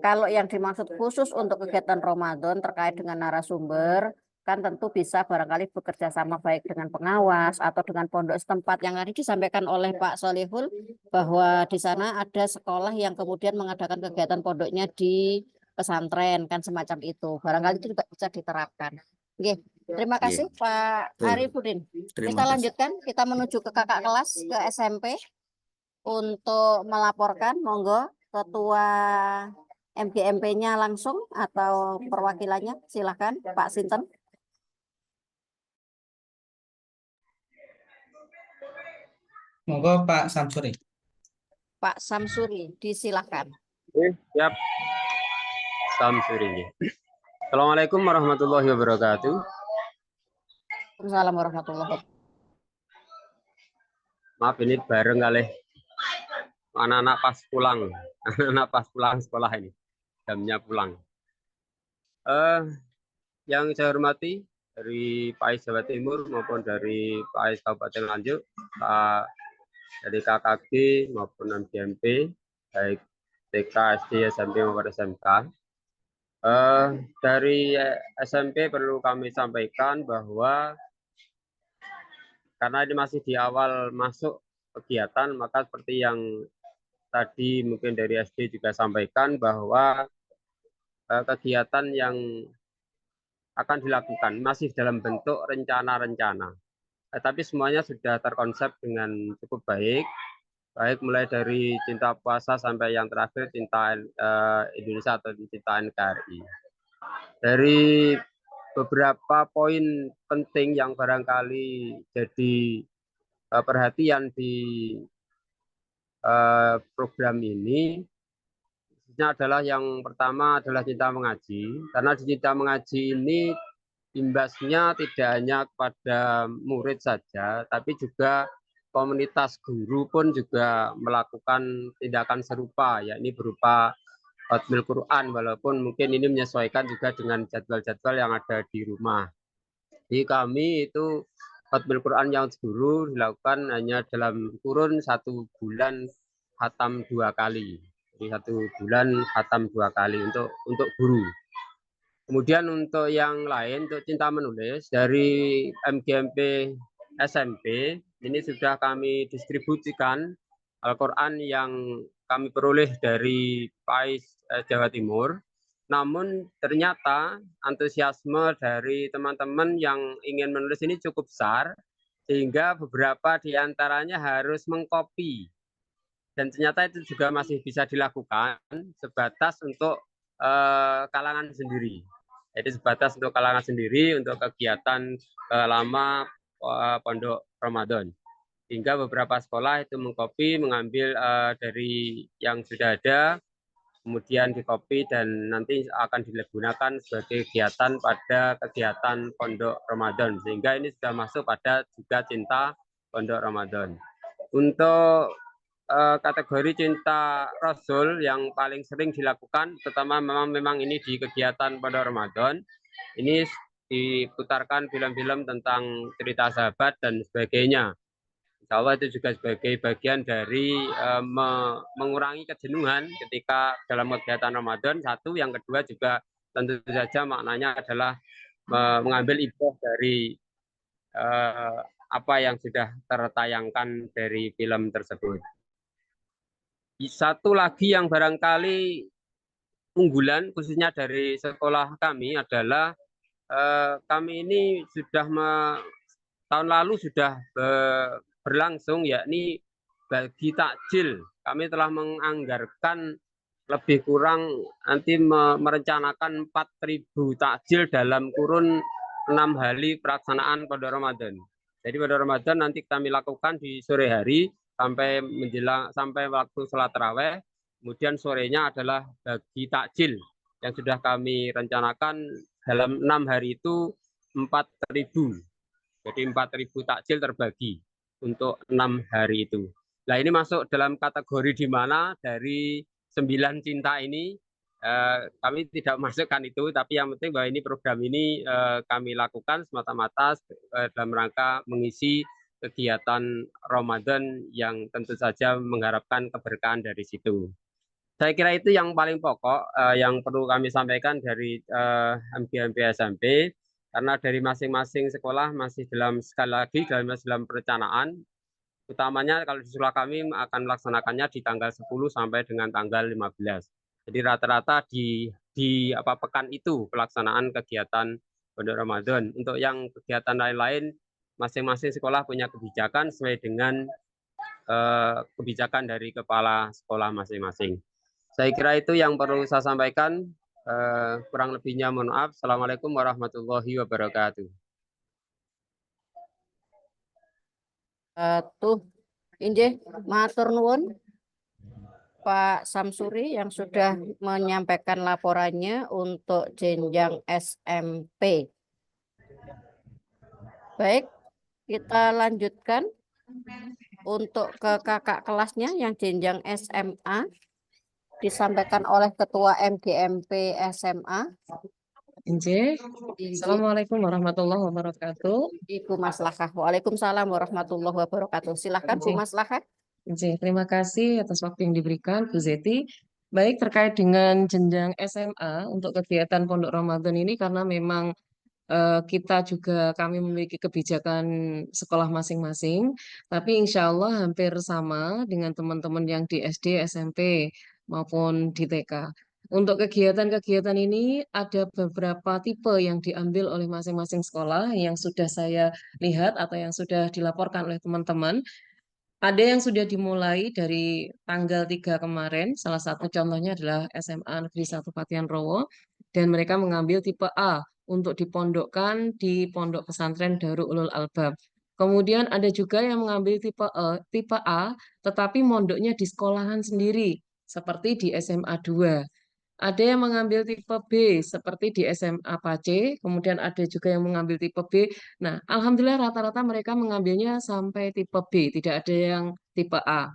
Kalau yang dimaksud khusus untuk kegiatan Ramadan terkait dengan narasumber, kan tentu bisa barangkali bekerja sama baik dengan pengawas atau dengan pondok setempat yang tadi disampaikan oleh Pak Solihul bahwa di sana ada sekolah yang kemudian mengadakan kegiatan pondoknya di pesantren kan semacam itu. Barangkali itu juga bisa diterapkan. Oke, terima kasih Pak
Betul.
Arifudin.
Terima
Kita
kasih.
lanjutkan, kita menuju ke kakak kelas ke SMP untuk melaporkan. Monggo Ketua MGMP-nya langsung atau perwakilannya, silakan Pak Sinten.
Monggo Pak Samsuri.
Pak Samsuri, disilakan.
Siap. Samsuri. Assalamualaikum warahmatullahi wabarakatuh.
Assalamualaikum warahmatullahi wabarakatuh.
Maaf ini bareng kali anak-anak pas pulang, anak-anak pas pulang sekolah ini, jamnya pulang. Yang saya hormati dari PAIS Jawa Timur maupun dari PAIS Kabupaten Nganjuk, dari KKG maupun MGMP, baik TK, SD, SMP maupun SMK. Dari SMP perlu kami sampaikan bahwa karena ini masih di awal masuk kegiatan, maka seperti yang tadi mungkin dari SD juga sampaikan bahwa kegiatan yang akan dilakukan masih dalam bentuk rencana-rencana. Tapi semuanya sudah terkonsep dengan cukup baik mulai dari cinta puasa sampai yang terakhir cinta Indonesia atau cinta NKRI. Dari beberapa poin penting yang barangkali jadi perhatian di program ini adalah yang pertama adalah cinta mengaji, karena di cinta mengaji ini imbasnya tidak hanya kepada murid saja, tapi juga komunitas guru pun juga melakukan tindakan serupa, yakni berupa khatmil Quran, walaupun mungkin ini menyesuaikan juga dengan jadwal-jadwal yang ada di rumah. Di kami itu khatmil Quran yang guru dilakukan hanya dalam kurun 1 bulan khatam 2 kali. Jadi 1 bulan khatam 2 kali untuk guru. Kemudian untuk yang lain, untuk cinta menulis dari MGMP SMP, ini sudah kami distribusikan Al-Quran yang kami peroleh dari PAIS Jawa Timur. Namun ternyata antusiasme dari teman-teman yang ingin menulis ini cukup besar, sehingga beberapa diantaranya harus mengcopy. Dan ternyata itu juga masih bisa dilakukan sebatas untuk kalangan sendiri. Jadi sebatas untuk kalangan sendiri untuk kegiatan lama pondok Ramadan. Hingga beberapa sekolah itu mengcopy, mengambil dari yang sudah ada, kemudian dicopy dan nanti akan digunakan sebagai kegiatan pada kegiatan pondok Ramadan. Sehingga ini sudah masuk pada juga cinta pondok Ramadan. Untuk kategori cinta Rasul yang paling sering dilakukan, terutama memang ini di kegiatan pada Ramadan, ini diputarkan film-film tentang cerita sahabat dan sebagainya. Insya Allah itu juga sebagai bagian dari mengurangi kejenuhan ketika dalam kegiatan Ramadan. Satu, yang kedua juga tentu saja maknanya adalah mengambil ibadah dari apa yang sudah tertayangkan dari film tersebut. Satu lagi yang barangkali unggulan khususnya dari sekolah kami adalah kami ini sudah tahun lalu sudah berlangsung, yakni bagi takjil. Kami telah menganggarkan lebih kurang nanti merencanakan 4.000 takjil dalam kurun 6 hari pelaksanaan pada Ramadan. Jadi pada Ramadan nanti kami lakukan di sore hari sampai menjelang sampai waktu sholat tarawih. Kemudian sorenya adalah bagi takjil yang sudah kami rencanakan dalam 6 hari itu 4.000. Jadi 4.000 takjil terbagi untuk 6 hari itu. Nah ini masuk dalam kategori di mana dari 9 cinta ini kami tidak masukkan itu, tapi yang penting bahwa ini program ini kami lakukan semata-mata dalam rangka mengisi kegiatan Ramadan yang tentu saja mengharapkan keberkahan dari situ. Saya kira itu yang paling pokok yang perlu kami sampaikan dari MGMP SMP, karena dari masing-masing sekolah masih sekali lagi dalam perencanaan. Utamanya kalau di sekolah kami akan melaksanakannya di tanggal 10 sampai dengan tanggal 15. Jadi rata-rata di pekan itu pelaksanaan kegiatan Pondok Ramadan. Untuk yang kegiatan lain-lain, masing-masing sekolah punya kebijakan sesuai dengan kebijakan dari kepala sekolah masing-masing. Saya kira itu yang perlu saya sampaikan. Kurang lebihnya mohon maaf. Assalamualaikum warahmatullahi wabarakatuh.
Injih, matur nuwun Pak Samsuri yang sudah menyampaikan laporannya untuk jenjang SMP. Baik, kita lanjutkan untuk ke kakak kelasnya yang jenjang SMA, disampaikan oleh Ketua MGMP SMA,
Injih. Assalamualaikum warahmatullahi wabarakatuh.
Ibu Maslahah. Waalaikumsalam warahmatullahi wabarakatuh. Silakan Bu Maslahah.
Injih, terima kasih atas waktu yang diberikan Bu Zeti. Baik, terkait dengan jenjang SMA untuk kegiatan Pondok Ramadan ini, karena memang kami memiliki kebijakan sekolah masing-masing, tapi insya Allah hampir sama dengan teman-teman yang di SD, SMP, maupun di TK. Untuk kegiatan-kegiatan ini ada beberapa tipe yang diambil oleh masing-masing sekolah yang sudah saya lihat atau yang sudah dilaporkan oleh teman-teman. Ada yang sudah dimulai dari tanggal 3 kemarin, salah satu contohnya adalah SMA Negeri 1 Patian Rowo, dan mereka mengambil tipe A untuk dipondokkan di Pondok Pesantren Darul Ulul Albab. Kemudian ada juga yang mengambil tipe A, tetapi mondoknya di sekolahan sendiri, seperti di SMA 2. Ada yang mengambil tipe B seperti di SMA Pace, kemudian ada juga yang mengambil tipe B. Nah, alhamdulillah rata-rata mereka mengambilnya sampai tipe B, tidak ada yang tipe A.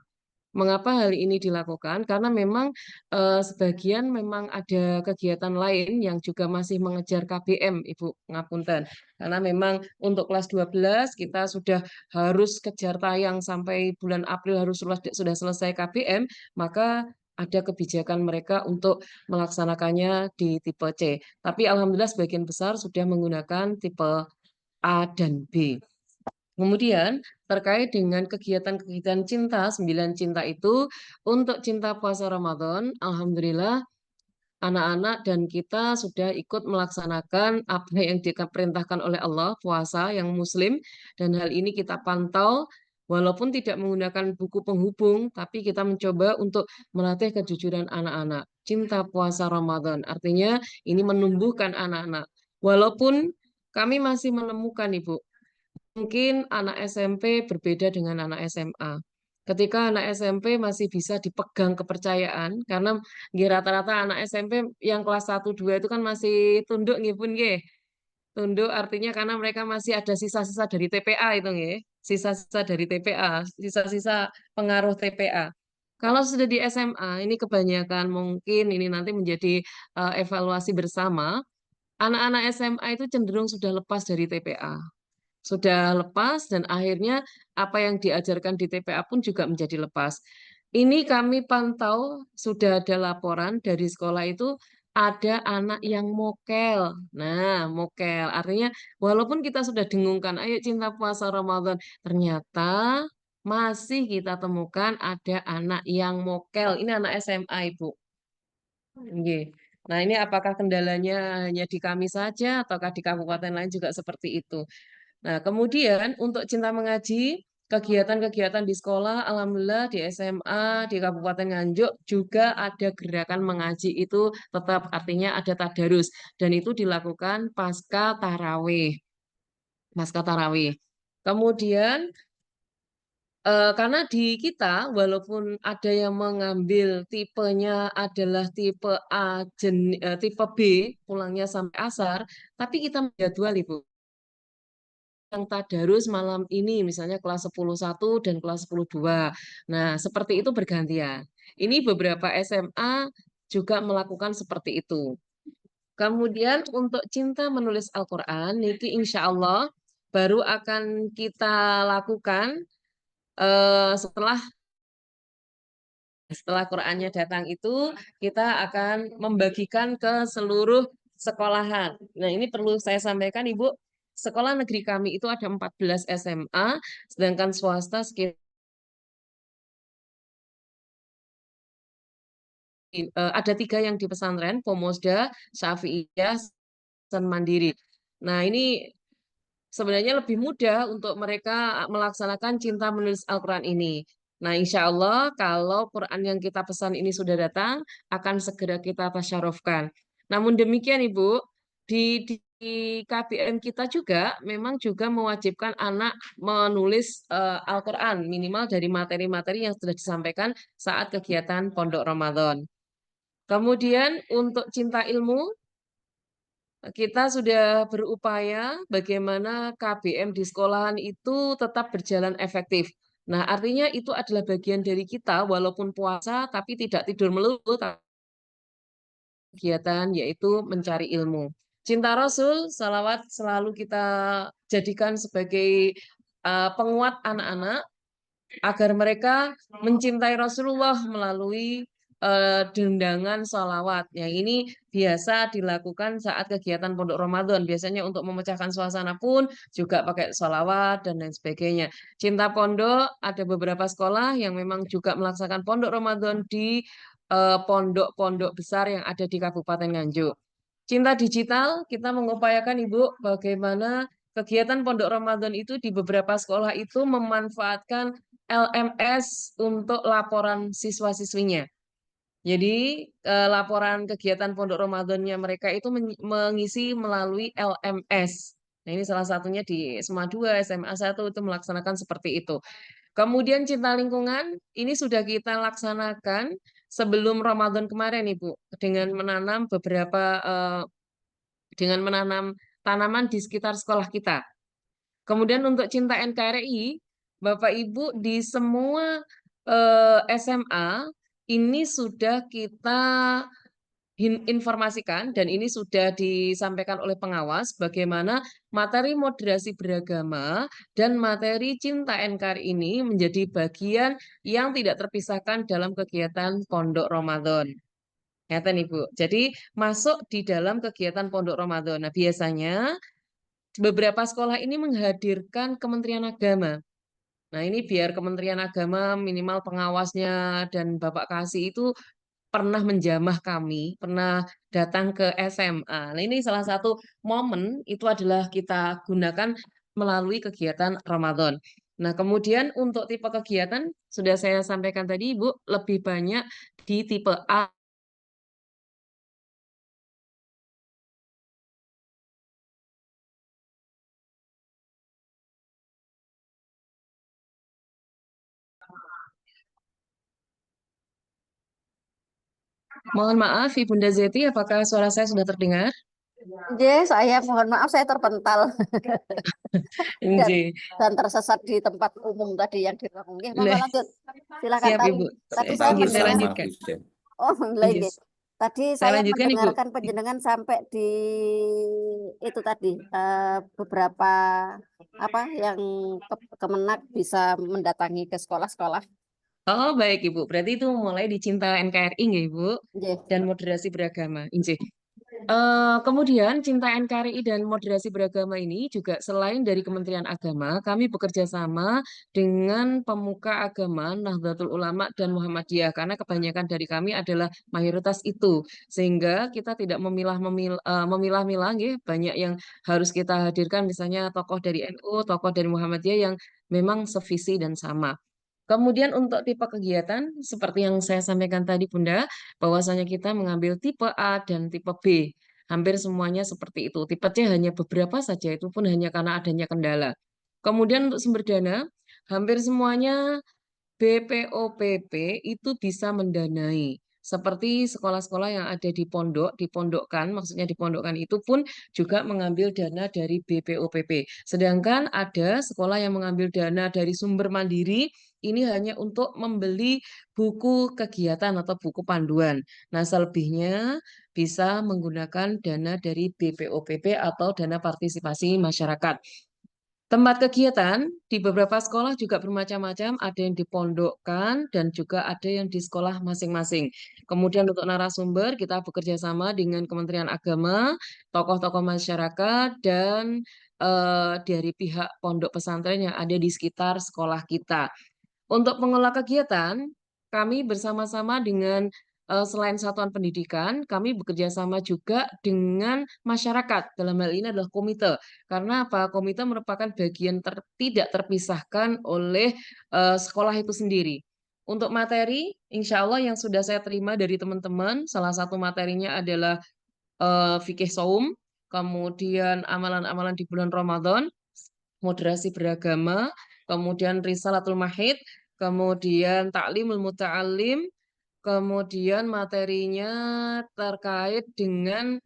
Mengapa hal ini dilakukan? Karena memang sebagian memang ada kegiatan lain yang juga masih mengejar KBM, Ibu ngapunten. Karena memang untuk kelas 12 kita sudah harus kejar tayang sampai bulan April sudah selesai KBM, maka ada kebijakan mereka untuk melaksanakannya di tipe C. Tapi alhamdulillah sebagian besar sudah menggunakan tipe A dan B. Kemudian terkait dengan kegiatan-kegiatan cinta, 9 cinta itu, untuk cinta puasa Ramadan, alhamdulillah anak-anak dan kita sudah ikut melaksanakan apa yang diperintahkan oleh Allah, puasa yang muslim, dan hal ini kita pantau, walaupun tidak menggunakan buku penghubung, tapi kita mencoba untuk melatih kejujuran anak-anak. Cinta puasa Ramadan, artinya ini menumbuhkan anak-anak. Walaupun kami masih menemukan, Ibu, mungkin anak SMP berbeda dengan anak SMA. Ketika anak SMP masih bisa dipegang kepercayaan, karena rata-rata anak SMP yang kelas 1, 2 itu kan masih tunduk nggih pun nggih. Tunduk artinya karena mereka masih ada sisa-sisa dari TPA itu nggih. Sisa-sisa dari TPA, sisa-sisa pengaruh TPA. Kalau sudah di SMA, ini kebanyakan mungkin ini nanti menjadi evaluasi bersama. Anak-anak SMA itu cenderung sudah lepas dari TPA. Sudah lepas dan akhirnya apa yang diajarkan di TPA pun juga menjadi lepas. Ini kami pantau, sudah ada laporan dari sekolah itu ada anak yang mokel. Nah, mokel artinya walaupun kita sudah dengungkan, ayo cinta puasa Ramadan, ternyata masih kita temukan ada anak yang mokel. Ini anak SMA, Ibu. Nggih. Nah, ini apakah kendalanya hanya di kami saja ataukah di kabupaten lain juga seperti itu? Nah, kemudian untuk cinta mengaji, kegiatan-kegiatan di sekolah, alhamdulillah di SMA, di Kabupaten Nganjuk juga ada gerakan mengaji itu tetap artinya ada tadarus dan itu dilakukan pasca tarawih. Pasca tarawih. Kemudian karena di kita walaupun ada yang mengambil tipenya adalah tipe tipe B pulangnya sampai asar, tapi kita menjadwal Ibu yang tadarus malam ini misalnya kelas 10.1 dan kelas 10.2. Nah, seperti itu bergantian. Ini beberapa SMA juga melakukan seperti itu. Kemudian untuk cinta menulis Al-Quran, itu insya Allah baru akan kita lakukan setelah Qurannya datang itu, kita akan membagikan ke seluruh sekolahan. Nah, ini perlu saya sampaikan, Ibu, sekolah negeri kami itu ada 14 SMA, sedangkan swasta sekitar ada 3 yang di pesantren, Pomosda, Syafi'iyah, dan Mandiri. Nah, ini sebenarnya lebih mudah untuk mereka melaksanakan cinta menulis Al-Quran ini. Nah, insya Allah kalau Quran yang kita pesan ini sudah datang, akan segera kita tasyarufkan. Namun demikian, Ibu, di KBM kita juga memang juga mewajibkan anak menulis Al-Quran minimal dari materi-materi yang sudah disampaikan saat kegiatan Pondok Ramadan. Kemudian untuk cinta ilmu, kita sudah berupaya bagaimana KBM di sekolahan itu tetap berjalan efektif. Nah, artinya itu adalah bagian dari kita, walaupun puasa, tapi tidak tidur melulu, kegiatan yaitu mencari ilmu. Cinta Rasul, salawat selalu kita jadikan sebagai penguat anak-anak, agar mereka mencintai Rasulullah melalui dendangan salawat. Yang ini biasa dilakukan saat kegiatan Pondok Ramadan. Biasanya untuk memecahkan suasana pun juga pakai salawat dan lain sebagainya. Cinta Pondok, ada beberapa sekolah yang memang juga melaksanakan Pondok Ramadan di pondok-pondok besar yang ada di Kabupaten Nganjuk. Cinta digital, kita mengupayakan Ibu bagaimana kegiatan Pondok Ramadan itu di beberapa sekolah itu memanfaatkan LMS untuk laporan siswa-siswinya. Jadi laporan kegiatan Pondok Ramadannya mereka itu mengisi melalui LMS. Nah, ini salah satunya di SMA 2, SMA 1 itu melaksanakan seperti itu. Kemudian cinta lingkungan, ini sudah kita laksanakan sebelum Ramadan kemarin, Ibu, dengan menanam tanaman di sekitar sekolah kita. Kemudian untuk cinta NKRI, Bapak Ibu di semua SMA ini sudah kita informasikan dan ini sudah disampaikan oleh pengawas bagaimana materi moderasi beragama dan materi cinta NKRI ini menjadi bagian yang tidak terpisahkan dalam kegiatan Pondok Ramadan. Ngeten Ibu. Jadi masuk di dalam kegiatan Pondok Ramadan. Nah, biasanya beberapa sekolah ini menghadirkan Kementerian Agama. Nah, ini biar Kementerian Agama minimal pengawasnya dan Bapak Kasih itu pernah menjamah kami, pernah datang ke SMA. Nah, ini salah satu momen itu adalah kita gunakan melalui kegiatan Ramadan. Nah, kemudian untuk tipe kegiatan sudah saya sampaikan tadi, Ibu, lebih banyak di tipe A. Mohon maaf, Ibunda Zeti, apakah suara saya sudah terdengar?
Saya mohon maaf saya terpental dan,
Nggih.
dan tersesat di tempat umum tadi yang di ruang. Nggih, monggo
Nah,
lanjut. Silakan
siap,
tadi.
Ibu.
Tadi saya
Nggih, saya
mendengar.
lanjutkan.
Oh,
Nggih.
nggih. Tadi
Saya
saya
lanjutkan, Ibu.
mendengarkan penjenengan sampai di itu tadi beberapa apa yang Kemenak bisa mendatangi ke sekolah-sekolah.
Oh, baik, Ibu. Berarti itu mulai di cinta NKRI, nggih, Ibu,
Nggih.
dan moderasi beragama. Injih. Kemudian cinta NKRI dan moderasi beragama ini juga selain dari Kementerian Agama, kami bekerja sama dengan pemuka agama Nahdlatul Ulama dan Muhammadiyah karena kebanyakan dari kami adalah mayoritas itu, sehingga kita tidak memilah-milah, nggih, banyak yang harus kita hadirkan, misalnya tokoh dari NU, tokoh dari Muhammadiyah yang memang sevisi dan sama. Kemudian untuk tipe kegiatan, seperti yang saya sampaikan tadi Bunda, bahwasanya kita mengambil tipe A dan tipe B. Hampir semuanya seperti itu. Tipe C hanya beberapa saja, itu pun hanya karena adanya kendala. Kemudian untuk sumber dana, hampir semuanya BPOPP itu bisa mendanai. Seperti sekolah-sekolah yang ada di pondok, dipondokkan, maksudnya dipondokkan itu pun juga mengambil dana dari BPOPP. Sedangkan ada sekolah yang mengambil dana dari sumber mandiri, ini hanya untuk membeli buku kegiatan atau buku panduan. Nah, selebihnya bisa menggunakan dana dari BPOPP atau dana partisipasi masyarakat. Tempat kegiatan di beberapa sekolah juga bermacam-macam, ada yang dipondokkan dan juga ada yang di sekolah masing-masing. Kemudian untuk narasumber kita bekerja sama dengan Kementerian Agama, tokoh-tokoh masyarakat dan dari pihak pondok pesantren yang ada di sekitar sekolah kita. Untuk pengelola kegiatan, kami bersama-sama dengan selain satuan pendidikan, kami bekerja sama juga dengan masyarakat. Dalam hal ini adalah komite. Karena apa? Komite merupakan bagian tidak terpisahkan oleh sekolah itu sendiri. Untuk materi, insya Allah yang sudah saya terima dari teman-teman, salah satu materinya adalah fikih saum, kemudian amalan-amalan di bulan Ramadan, moderasi beragama, kemudian risalatul mahid, kemudian taklimul muta'alim, kemudian materinya terkait dengan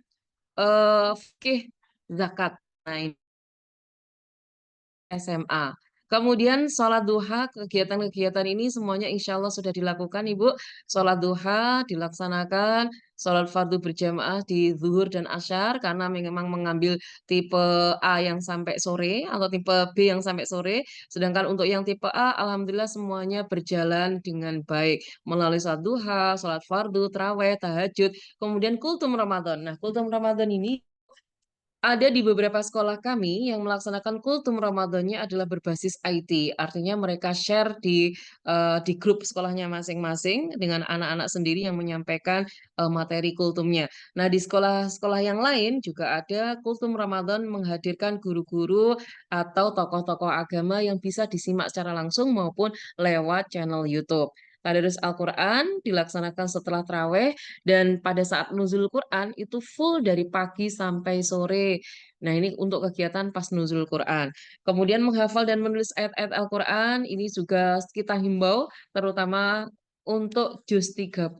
fikih zakat. Nah, ini SMA. Kemudian sholat duha, kegiatan-kegiatan ini semuanya insya Allah sudah dilakukan, Ibu. Sholat duha dilaksanakan, sholat fardu berjamaah di zuhur dan asyar, karena memang mengambil tipe A yang sampai sore, atau tipe B yang sampai sore. Sedangkan untuk yang tipe A, Alhamdulillah semuanya berjalan dengan baik. Melalui sholat duha, sholat fardu, taraweh, tahajud, kemudian kultum Ramadan. Nah, kultum Ramadan ini ada di beberapa sekolah kami yang melaksanakan kultum Ramadannya adalah berbasis IT. Artinya mereka share di grup sekolahnya masing-masing dengan anak-anak sendiri yang menyampaikan materi kultumnya. Nah, di sekolah-sekolah yang lain juga ada kultum Ramadan menghadirkan guru-guru atau tokoh-tokoh agama yang bisa disimak secara langsung maupun lewat channel YouTube. Tadarus Al-Quran dilaksanakan setelah taraweh dan pada saat nuzul Quran itu full dari pagi sampai sore. Nah, ini untuk kegiatan pas nuzul Quran. Kemudian menghafal dan menulis ayat-ayat Al-Quran ini juga kita himbau terutama untuk juz 30.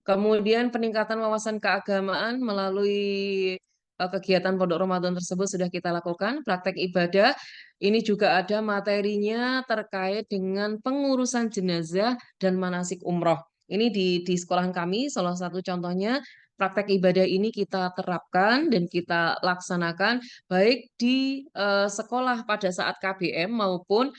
Kemudian peningkatan wawasan keagamaan melalui kegiatan Pondok Ramadan tersebut sudah kita lakukan. Praktek ibadah ini juga ada materinya terkait dengan pengurusan jenazah dan manasik umroh. Ini di sekolahan kami, salah satu contohnya praktek ibadah ini kita terapkan dan kita laksanakan baik di sekolah pada saat KBM maupun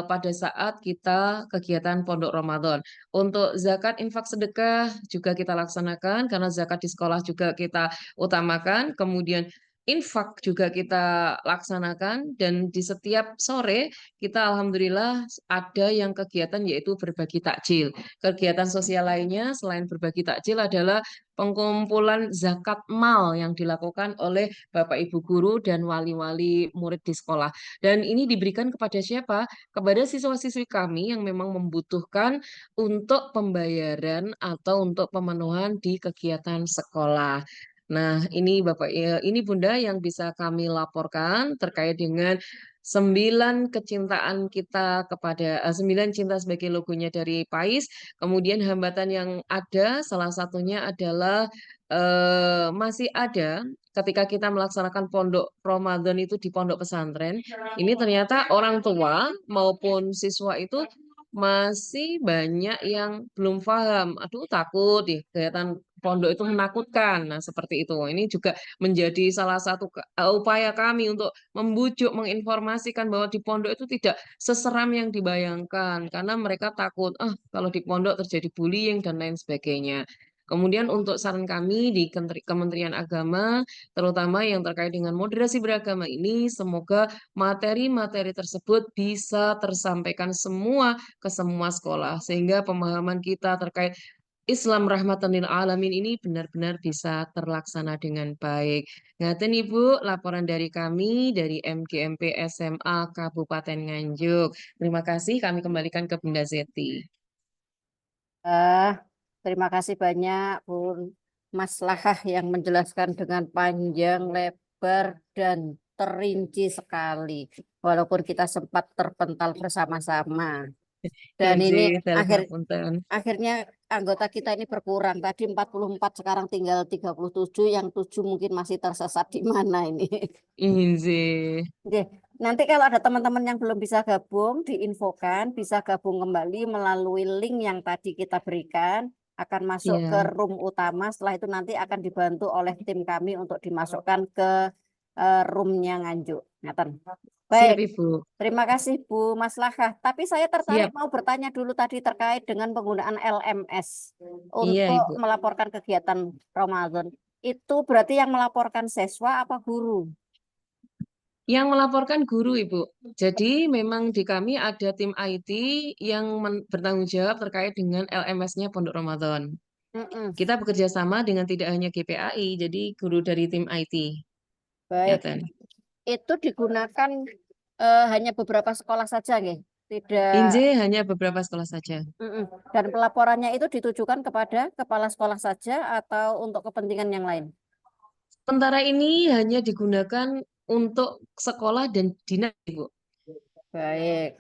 pada saat kita kegiatan Pondok Ramadan. Untuk zakat, infak, sedekah juga kita laksanakan karena zakat di sekolah juga kita utamakan. Kemudian infak juga kita laksanakan dan di setiap sore kita alhamdulillah ada yang kegiatan yaitu berbagi takjil. Kegiatan sosial lainnya selain berbagi takjil adalah pengumpulan zakat mal yang dilakukan oleh Bapak Ibu guru dan wali-wali murid di sekolah. Dan ini diberikan kepada siapa? Kepada siswa-siswi kami yang memang membutuhkan untuk pembayaran atau untuk pemenuhan di kegiatan sekolah. Nah, ini Bapak, ini Bunda yang bisa kami laporkan terkait dengan 9 kecintaan kita kepada 9 cinta sebagai logonya dari PAIS. Kemudian hambatan yang ada, salah satunya adalah masih ada ketika kita melaksanakan pondok Ramadan itu di pondok pesantren. Ini ternyata orang tua maupun siswa itu masih banyak yang belum paham. Aduh, takut di kegiatan pondok itu menakutkan. Nah, seperti itu. Ini juga menjadi salah satu upaya kami untuk membujuk, menginformasikan bahwa di pondok itu tidak seseram yang dibayangkan. Karena mereka takut, kalau di pondok terjadi bullying dan lain sebagainya. Kemudian untuk saran kami di Kementerian Agama, terutama yang terkait dengan moderasi beragama ini, semoga materi-materi tersebut bisa tersampaikan semua ke semua sekolah, sehingga pemahaman kita terkait Islam rahmatan lil alamin ini benar-benar bisa terlaksana dengan baik. Ngaten Ibu, laporan dari kami dari MGMP SMA Kabupaten Nganjuk. Terima kasih, kami kembalikan ke Bunda Zeti.
Terima kasih banyak Bu Maslahah yang menjelaskan dengan panjang, lebar, dan terinci sekali. Walaupun kita sempat terpental bersama-sama. Dan ini akhirnya anggota kita ini berkurang. Tadi 44, sekarang tinggal 37, yang 7 mungkin masih tersesat di mana ini. Oke. Nanti kalau ada teman-teman yang belum bisa gabung, diinfokan, bisa gabung kembali melalui link yang tadi kita berikan. Akan masuk ke room utama, setelah itu nanti akan dibantu oleh tim kami untuk dimasukkan ke roomnya Nganjuk. Ngaten.
Siap,
Baik,
Ibu.
terima kasih Bu Maslahah. Tapi saya tertarik
Siap.
mau bertanya dulu tadi terkait dengan penggunaan LMS
Iya,
untuk
Ibu.
melaporkan kegiatan Ramadan. Itu berarti yang melaporkan siswa apa guru?
Yang melaporkan guru, Ibu. Jadi memang di kami ada tim IT yang bertanggung jawab terkait dengan LMS-nya Pondok Ramadan.
Mm-mm.
Kita bekerja sama dengan tidak hanya GPAI, jadi guru dari tim IT.
Baik,
Ngaten.
itu digunakan hanya beberapa sekolah saja, nggih? Tidak.
Inje hanya beberapa sekolah saja.
Mm-mm. Dan pelaporannya itu ditujukan kepada kepala sekolah saja atau untuk kepentingan yang lain?
Sementara ini hanya digunakan untuk sekolah dan dinas, Ibu.
Baik.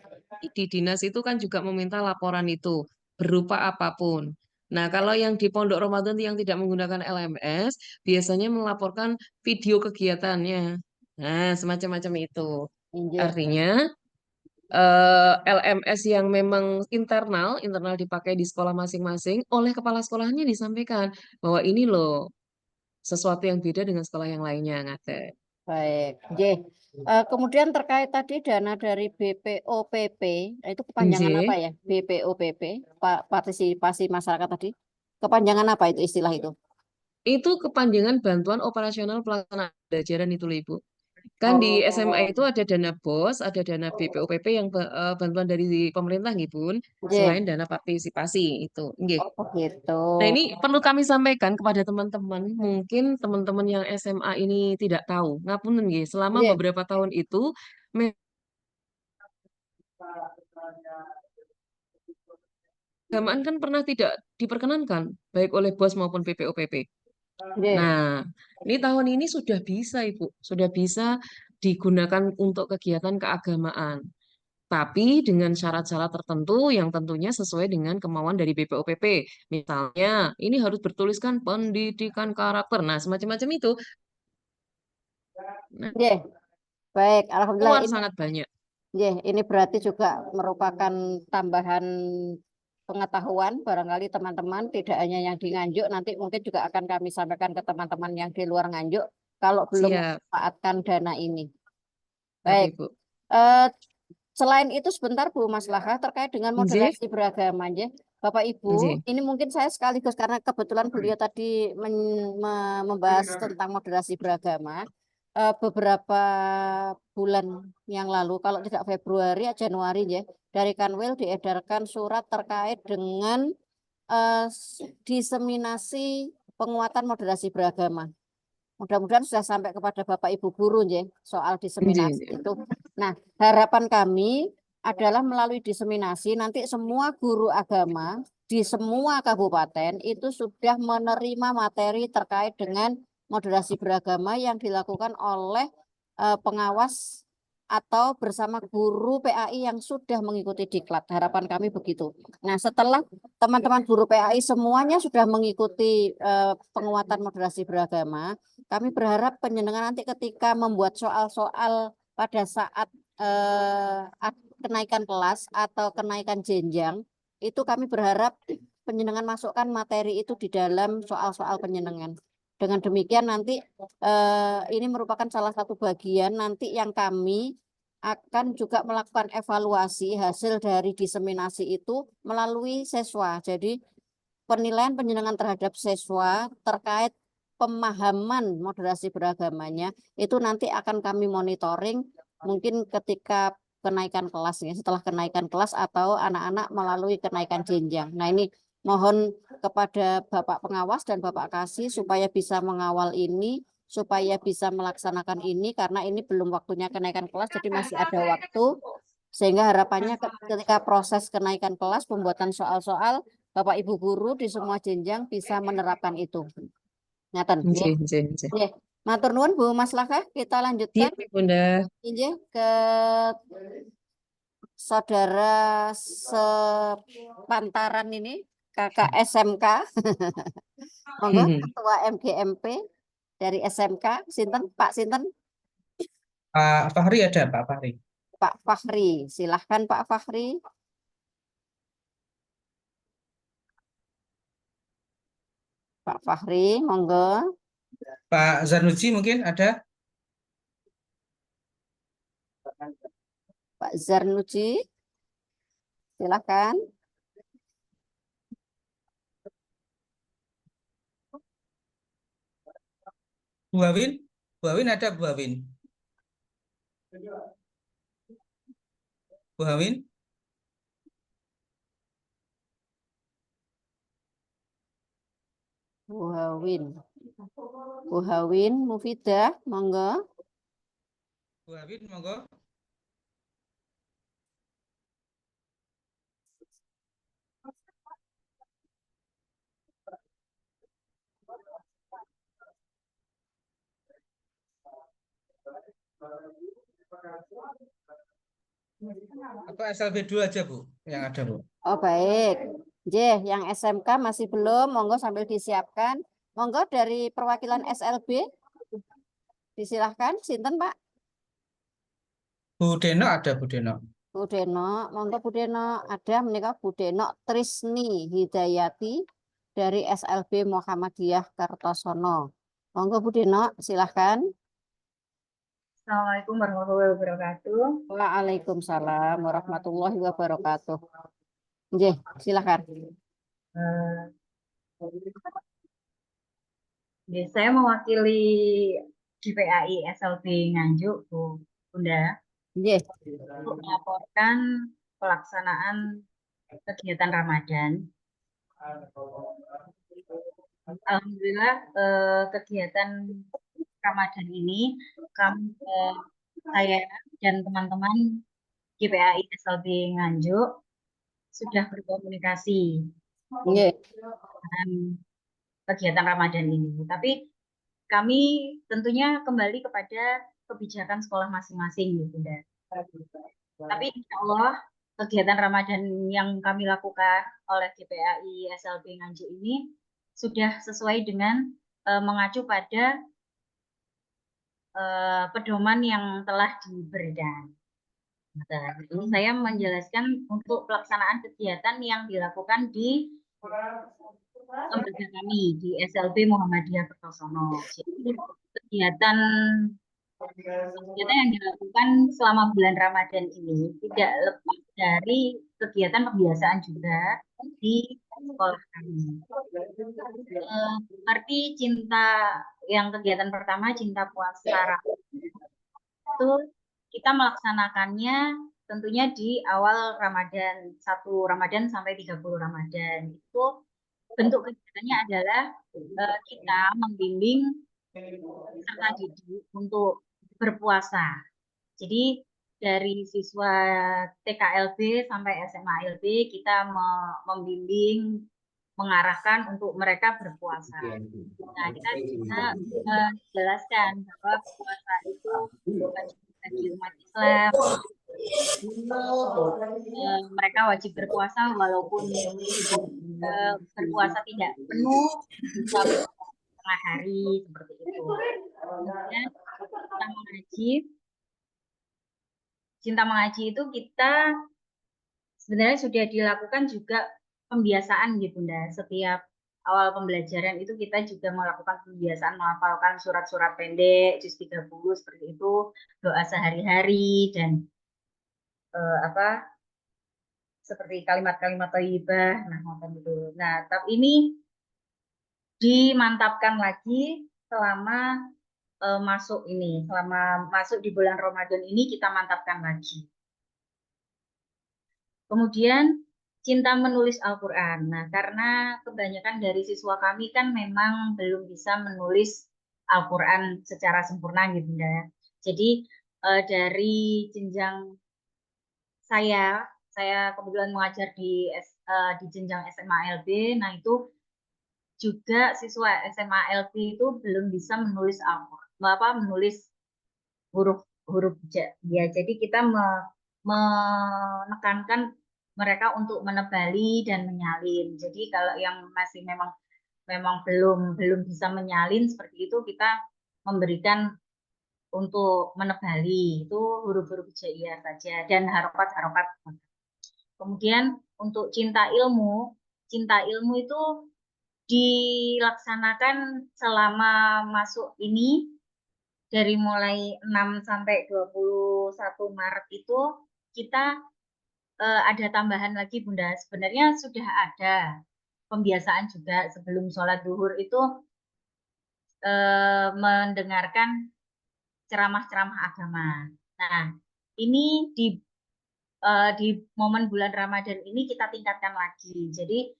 Di dinas itu kan juga meminta laporan itu berupa apapun. Nah, kalau yang di Pondok Ramadan yang tidak menggunakan LMS, biasanya melaporkan video kegiatannya. Nah, semacam-macam itu.
Injih.
Artinya, LMS yang memang internal dipakai di sekolah masing-masing, oleh kepala sekolahnya disampaikan bahwa ini loh sesuatu yang beda dengan sekolah yang lainnya, ngate.
Baik, J. Kemudian terkait tadi dana dari BPOPP, itu kepanjangan
Nggih.
apa ya? BPOPP, partisipasi masyarakat tadi. Kepanjangan apa itu istilah itu?
Itu kepanjangan bantuan operasional pelaksanaan pembelajaran itu loh, Ibu. Kan di SMA itu ada dana BOS, ada dana BPOPP yang bantuan dari pemerintah nggih, Bun,
J.
selain dana partisipasi itu. Nggih.
Oh, gitu.
Nah, ini perlu kami sampaikan kepada teman-teman. Mungkin teman-teman yang SMA ini tidak tahu. Ngapunten nggih, selama
J.
beberapa tahun itu keagamaan kan pernah tidak diperkenankan baik oleh BOS maupun BPOPP.
J.
Nah, ini tahun ini sudah bisa, Ibu. Sudah bisa digunakan untuk kegiatan keagamaan. Tapi dengan syarat-syarat tertentu yang tentunya sesuai dengan kemauan dari BPOPP. Misalnya, ini harus bertuliskan pendidikan karakter. Nah, semacam-macam itu. Nah,
J. Baik, alhamdulillah
keluar
ini.
sangat banyak.
J. Ini berarti juga merupakan tambahan pengetahuan barangkali teman-teman tidak hanya yang di Nganjuk, nanti mungkin juga akan kami sampaikan ke teman-teman yang di luar Nganjuk kalau belum
Siap.
memanfaatkan dana ini.
Oke,
Baik.
Bu.
Selain itu sebentar Bu Maslahah terkait dengan
Nggih.
moderasi beragama, nggih. Bapak Ibu,
Nggih.
ini mungkin saya sekaligus karena kebetulan beliau tadi membahas tentang moderasi beragama. Beberapa bulan yang lalu, kalau tidak Februari, Januari ya, dari Kanwil diedarkan surat terkait dengan diseminasi penguatan moderasi beragama. Mudah-mudahan sudah sampai kepada Bapak Ibu guru ya, soal diseminasi
Nggih.
itu. Nah, harapan kami adalah melalui diseminasi nanti semua guru agama di semua kabupaten itu sudah menerima materi terkait dengan moderasi beragama yang dilakukan oleh pengawas atau bersama guru PAI yang sudah mengikuti diklat. Harapan kami begitu. Nah, setelah teman-teman guru PAI semuanya sudah mengikuti penguatan moderasi beragama, kami berharap penjenengan nanti ketika membuat soal-soal pada saat kenaikan kelas atau kenaikan jenjang, itu kami berharap penjenengan masukkan materi itu di dalam soal-soal penjenengan. Dengan demikian nanti ini merupakan salah satu bagian nanti yang kami akan juga melakukan evaluasi hasil dari diseminasi itu melalui siswa. Jadi penilaian penjenengan terhadap siswa terkait pemahaman moderasi beragamanya itu nanti akan kami monitoring mungkin ketika kenaikan kelas ya, setelah kenaikan kelas atau anak-anak melalui kenaikan jenjang. Nah, ini mohon kepada Bapak pengawas dan Bapak Kasih supaya bisa mengawal ini, supaya bisa melaksanakan ini karena ini belum waktunya kenaikan kelas jadi masih ada waktu, sehingga harapannya ketika proses kenaikan kelas pembuatan soal-soal Bapak Ibu guru di semua jenjang bisa menerapkan itu. Ngaten.
Nggih, nggih, nggih.
Nggih. Matur nuwun Bu Maslahah, kita lanjutkan
Siap, Bunda.
injih ke saudara sepantaran ini kakak SMK. Monggo Ketua MGMP dari SMK, Sinten Pak Sinten?
Pak Fahri ada, Pak Fahri.
Pak Fahri, silahkan Pak Fahri. Pak Fahri, monggo.
Pak Zanuji mungkin ada?
Pak Zarnuji, silakan.
Bu Hawin, Bu Hawin ada Bu Hawin? Bu Hawin?
Bu Hawin. Bu Hawin, Mufidah, monggo.
Bu Hawin, monggo. Apa SLB 2 aja Bu yang ada Bu?
Oh baik. J, yang SMK masih belum, monggo sambil disiapkan. Monggo dari perwakilan SLB, disilahkan. Sinten Pak?
Bu Deno ada Bu Deno.
Bu Deno, monggo Bu Deno. Ada menikah Bu Deno Trisni Hidayati dari SLB Muhammadiyah Kartosono. Monggo Bu Deno, silahkan.
Assalamualaikum warahmatullahi wabarakatuh.
Waalaikumsalam warahmatullahi wabarakatuh. Nggih, silakan.
Saya mewakili GPAI SLB Nganjuk, Bu Bunda,
Nggih.
untuk melaporkan pelaksanaan kegiatan Ramadan. Alhamdulillah, kegiatan Ramadan ini saya dan teman-teman GPAI SLB Nganjuk sudah berkomunikasi
Nggih.
dengan kegiatan Ramadan ini. Tapi kami tentunya kembali kepada kebijakan sekolah masing-masing, Bu Bunda. Tapi insya Allah kegiatan Ramadan yang kami lakukan oleh GPAI SLB Nganjuk ini sudah sesuai dengan mengacu pada pedoman yang telah diberikan. Nah, ini saya menjelaskan untuk pelaksanaan kegiatan yang dilakukan di lembaga kami di SLB Muhammadiyah Kertosono. Jadi, kegiatan yang dilakukan selama bulan Ramadan ini tidak lepas dari kegiatan pembiasaan juga di sekolah kami. Arti cinta yang kegiatan pertama, cinta puasa itu kita melaksanakannya tentunya di awal Ramadan, 1 Ramadan sampai 30 Ramadan. Itu bentuk kegiatannya adalah kita membimbing peserta didik untuk berpuasa. Jadi dari siswa TKLB sampai SMA-LB kita membimbing, mengarahkan untuk mereka berpuasa. Nah, kita bisa menjelaskan bahwa puasa itu wajib bagi umat Islam. Mereka wajib berpuasa walaupun berpuasa tidak penuh, bisa setengah hari seperti itu. Kemudian cinta mengaji itu kita sebenarnya sudah dilakukan juga pembiasaan gitu Bunda. Setiap awal pembelajaran itu kita juga melakukan pembiasaan menghafalkan surat-surat pendek, juz 30 seperti itu, doa sehari-hari dan seperti kalimat-kalimat thayyibah. Nah, tapi ini dimantapkan lagi selama selama masuk di bulan Ramadan ini kita mantapkan lagi. Kemudian cinta menulis Al-Quran. Nah, karena kebanyakan dari siswa kami kan memang belum bisa menulis Al-Quran secara sempurna gitu ya. Jadi dari jenjang saya kebetulan mengajar di jenjang SMA-LB. Nah, itu juga siswa SMA-LB itu belum bisa menulis menulis huruf ya. Jadi kita menekankan mereka untuk menebali dan menyalin. Jadi kalau yang masih memang belum bisa menyalin seperti itu, kita memberikan untuk menebali itu huruf-huruf hijaiyah saja dan harokat-harokat. Kemudian untuk cinta ilmu itu dilaksanakan selama masuk ini dari mulai 6 sampai 21 Maret itu kita ada tambahan lagi Bunda. Sebenarnya sudah ada pembiasaan juga sebelum sholat duhur itu mendengarkan ceramah-ceramah agama. Nah, ini di momen bulan Ramadan ini kita tingkatkan lagi. Jadi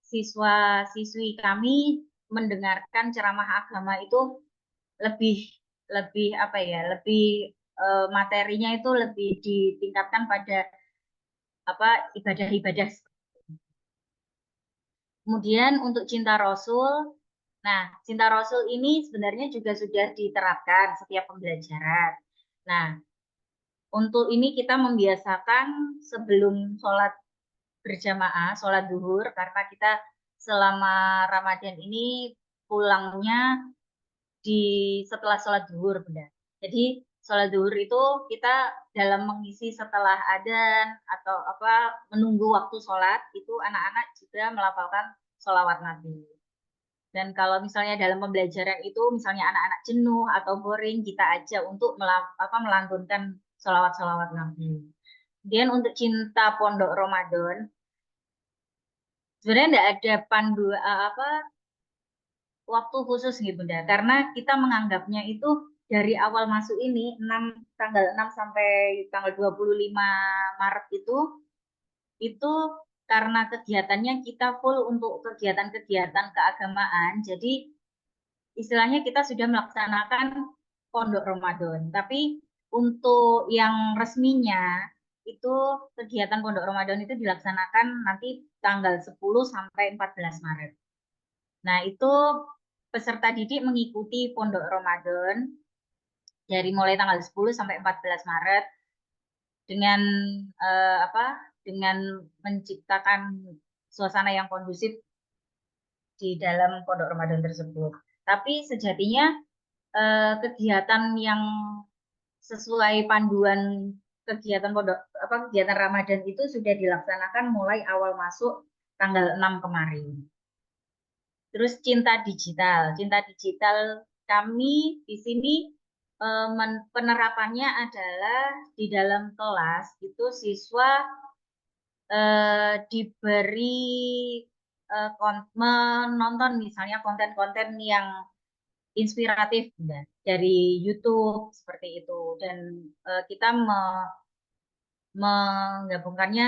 siswa-siswi kami mendengarkan ceramah agama itu lebih apa ya, lebih materinya itu lebih ditingkatkan pada apa ibadah-ibadah. Kemudian untuk cinta Rasul, nah cinta Rasul ini sebenarnya juga sudah diterapkan setiap pembelajaran. Nah, untuk ini kita membiasakan sebelum sholat berjamaah, sholat duhur, karena kita selama Ramadan ini pulangnya setelah sholat duhur, Bunda. Jadi sholat duhur itu kita dalam mengisi setelah adzan atau apa menunggu waktu sholat itu anak-anak juga melafalkan sholawat Nabi. Dan kalau misalnya dalam pembelajaran itu misalnya anak-anak jenuh atau boring, kita ajak untuk melantunkan sholawat-sholawat Nabi. Kemudian untuk cinta pondok Ramadan, sebenarnya tidak ada waktu khusus nih Bunda, karena kita menganggapnya itu dari awal masuk ini tanggal 6 sampai tanggal 25 Maret itu karena kegiatannya kita full untuk kegiatan-kegiatan keagamaan, jadi istilahnya kita sudah melaksanakan pondok Ramadan. Tapi untuk yang resminya itu kegiatan pondok Ramadan itu dilaksanakan nanti tanggal 10 sampai 14 Maret. Nah, itu peserta didik mengikuti pondok Ramadan dari mulai tanggal 10 sampai 14 Maret dengan dengan menciptakan suasana yang kondusif di dalam pondok Ramadan tersebut. Tapi sejatinya kegiatan yang sesuai panduan kegiatan kegiatan Ramadan itu sudah dilaksanakan mulai awal masuk tanggal 6 kemarin. Terus cinta digital kami di sini penerapannya adalah di dalam kelas itu siswa diberi menonton misalnya konten-konten yang inspiratif dari YouTube seperti itu, dan kita menggabungkannya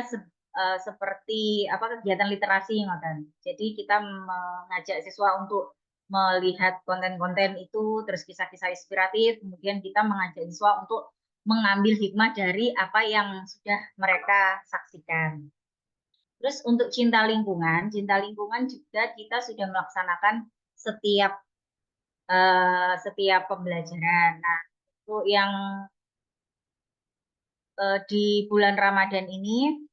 seperti kegiatan literasi ngoten. Jadi kita mengajak siswa untuk melihat konten-konten itu, terus kisah-kisah inspiratif, kemudian kita mengajak siswa untuk mengambil hikmah dari apa yang sudah mereka saksikan. Terus untuk cinta lingkungan juga kita sudah melaksanakan setiap pembelajaran. Nah, itu yang di bulan Ramadan ini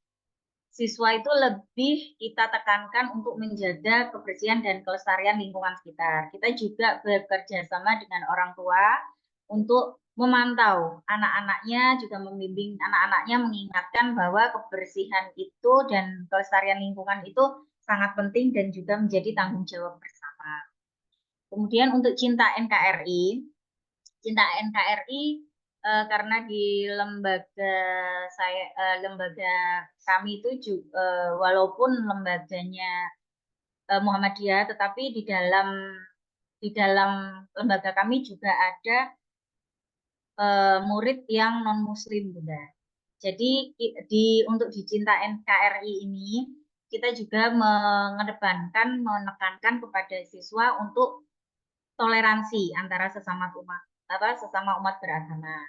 siswa itu lebih kita tekankan untuk menjaga kebersihan dan kelestarian lingkungan sekitar. Kita juga bekerja sama dengan orang tua untuk memantau anak-anaknya, juga membimbing anak-anaknya, mengingatkan bahwa kebersihan itu dan kelestarian lingkungan itu sangat penting dan juga menjadi tanggung jawab bersama. Kemudian untuk cinta NKRI karena di lembaga kami itu juga, walaupun lembaganya Muhammadiyah, tetapi di dalam lembaga kami juga ada murid yang non Muslim, Bunda. Jadi untuk di cinta NKRI ini kita juga menekankan kepada siswa untuk toleransi antara sesama umat beragama.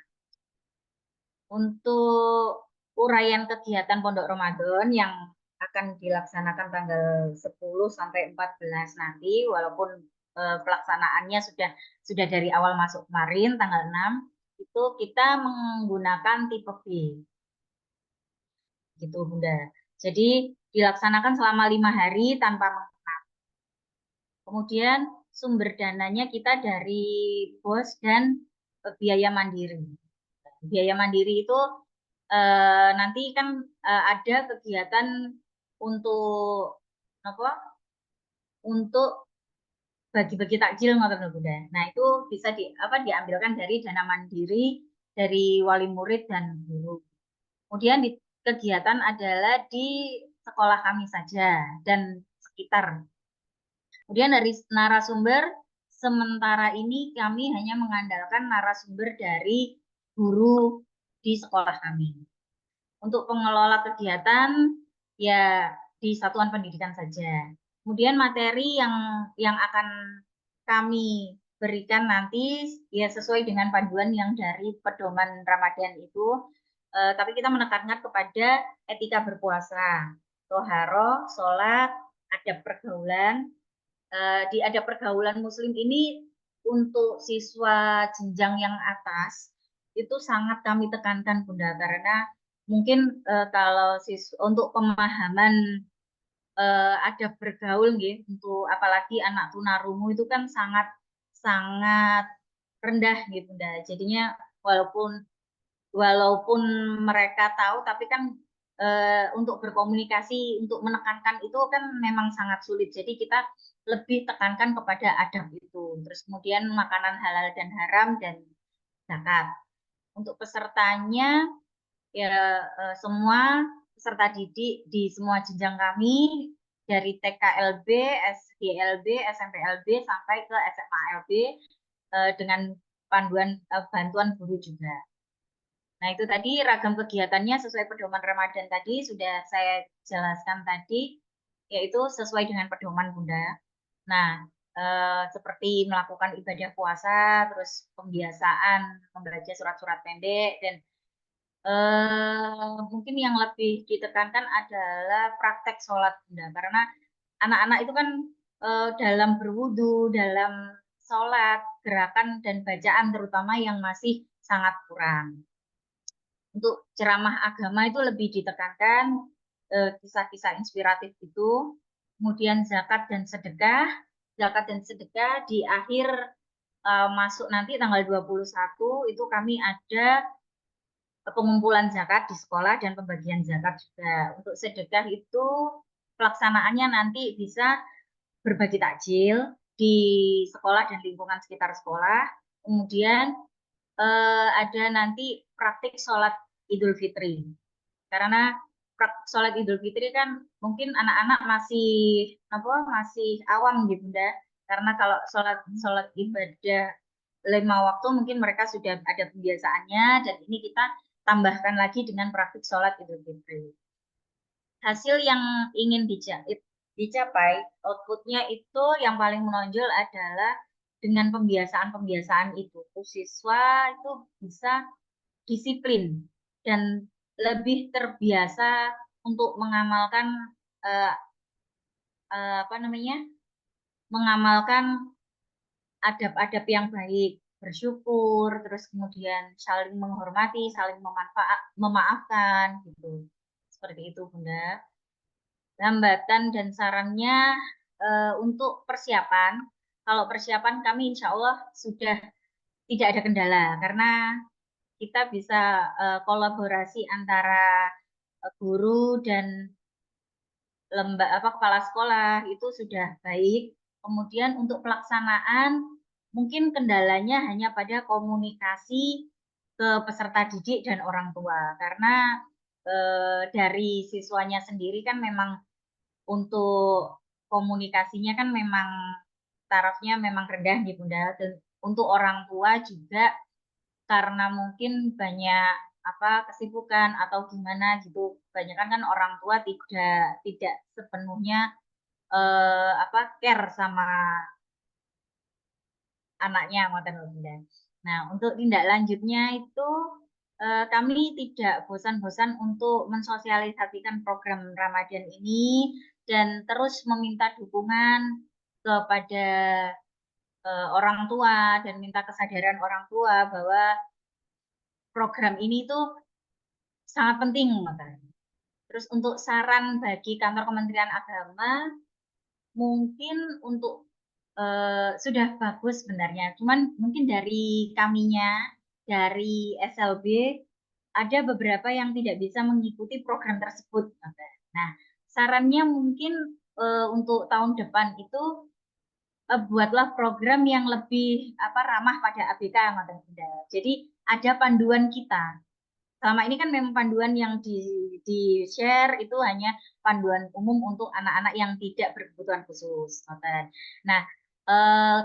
Untuk uraian kegiatan Pondok Ramadan yang akan dilaksanakan tanggal 10 sampai 14 nanti, walaupun pelaksanaannya sudah dari awal masuk kemarin tanggal 6, itu kita menggunakan tipe B. Gitu, Bunda. Jadi dilaksanakan selama 5 hari tanpa mengenal. Kemudian sumber dananya kita dari BOS dan biaya mandiri. Biaya mandiri itu nanti kan ada kegiatan untuk untuk bagi-bagi takjil ngoten Bunda. Nah, itu bisa diambilkan dari dana mandiri dari wali murid dan guru. Kemudian kegiatan adalah di sekolah kami saja dan sekitar. Kemudian dari narasumber, sementara ini kami hanya mengandalkan narasumber dari guru di sekolah kami. Untuk pengelola kegiatan, ya di satuan pendidikan saja. Kemudian materi yang akan kami berikan nanti, ya sesuai dengan panduan yang dari pedoman Ramadan itu, tapi kita menekankan kepada etika berpuasa, toharoh, sholat, adab pergaulan. Di adab pergaulan muslim ini untuk siswa jenjang yang atas itu sangat kami tekankan Bunda, karena mungkin kalau untuk pemahaman adab bergaul nggih, untuk apalagi anak tunarungu itu kan sangat sangat rendah gitu Bunda. Jadinya walaupun mereka tahu, tapi kan untuk berkomunikasi, untuk menekankan itu kan memang sangat sulit. Jadi kita lebih tekankan kepada adab itu. Terus kemudian makanan halal dan haram dan zakat. Untuk pesertanya ya semua peserta didik di semua jenjang kami dari TKLB, SDLB, SMPLB sampai ke SMALB dengan bantuan guru juga. Nah, itu tadi ragam kegiatannya sesuai pedoman Ramadan tadi sudah saya jelaskan tadi, yaitu sesuai dengan pedoman Bunda. Nah, seperti melakukan ibadah puasa, terus pembiasaan membaca surat-surat pendek, dan mungkin yang lebih ditekankan adalah praktek sholat Bunda. Karena anak-anak itu kan dalam berwudu, dalam sholat, gerakan dan bacaan terutama yang masih sangat kurang. Untuk ceramah agama itu lebih ditekankan kisah-kisah inspiratif itu, kemudian zakat dan sedekah di akhir masuk nanti tanggal 21 itu kami ada pengumpulan zakat di sekolah dan pembagian zakat juga. Untuk sedekah itu pelaksanaannya nanti bisa berbagi takjil di sekolah dan lingkungan sekitar sekolah, kemudian ada nanti praktik sholat Idul Fitri. Karena sholat Idul Fitri kan mungkin anak-anak masih awam gitu Bunda. Karena kalau sholat ibadah 5 waktu mungkin mereka sudah ada pembiasaannya, dan ini kita tambahkan lagi dengan praktik sholat Idul Fitri. Hasil yang ingin dicapai, outputnya itu yang paling menonjol adalah dengan pembiasaan-pembiasaan itu, siswa itu bisa disiplin dan lebih terbiasa untuk mengamalkan mengamalkan adab-adab yang baik, bersyukur, terus kemudian saling menghormati, saling memaafkan, gitu. Seperti itu, Bunda. Hambatan dan sarannya untuk persiapan. Kalau persiapan kami insya Allah sudah tidak ada kendala, karena kita bisa kolaborasi antara guru dan kepala sekolah itu sudah baik. Kemudian untuk pelaksanaan mungkin kendalanya hanya pada komunikasi ke peserta didik dan orang tua, karena dari siswanya sendiri kan memang untuk komunikasinya kan memang tarafnya memang rendah gitu Bunda. Dan untuk orang tua juga karena mungkin banyak kesibukan atau gimana gitu, kebanyakan kan orang tua tidak sepenuhnya care sama anaknya Bunda. Nah, untuk tindak lanjutnya itu kami tidak bosan-bosan untuk mensosialisasikan program Ramadan ini dan terus meminta dukungan kepada orang tua dan minta kesadaran orang tua bahwa program ini tuh sangat penting. Terus untuk saran bagi kantor Kementerian Agama, mungkin untuk sudah bagus sebenarnya, cuman mungkin dari kaminya, dari SLB, ada beberapa yang tidak bisa mengikuti program tersebut. Nah, sarannya mungkin untuk tahun depan itu buatlah program yang lebih ramah pada ABK, Bunda. Jadi ada panduan kita. selama ini kan memang panduan yang di share itu hanya panduan umum untuk anak-anak yang tidak berkebutuhan khusus. Nah,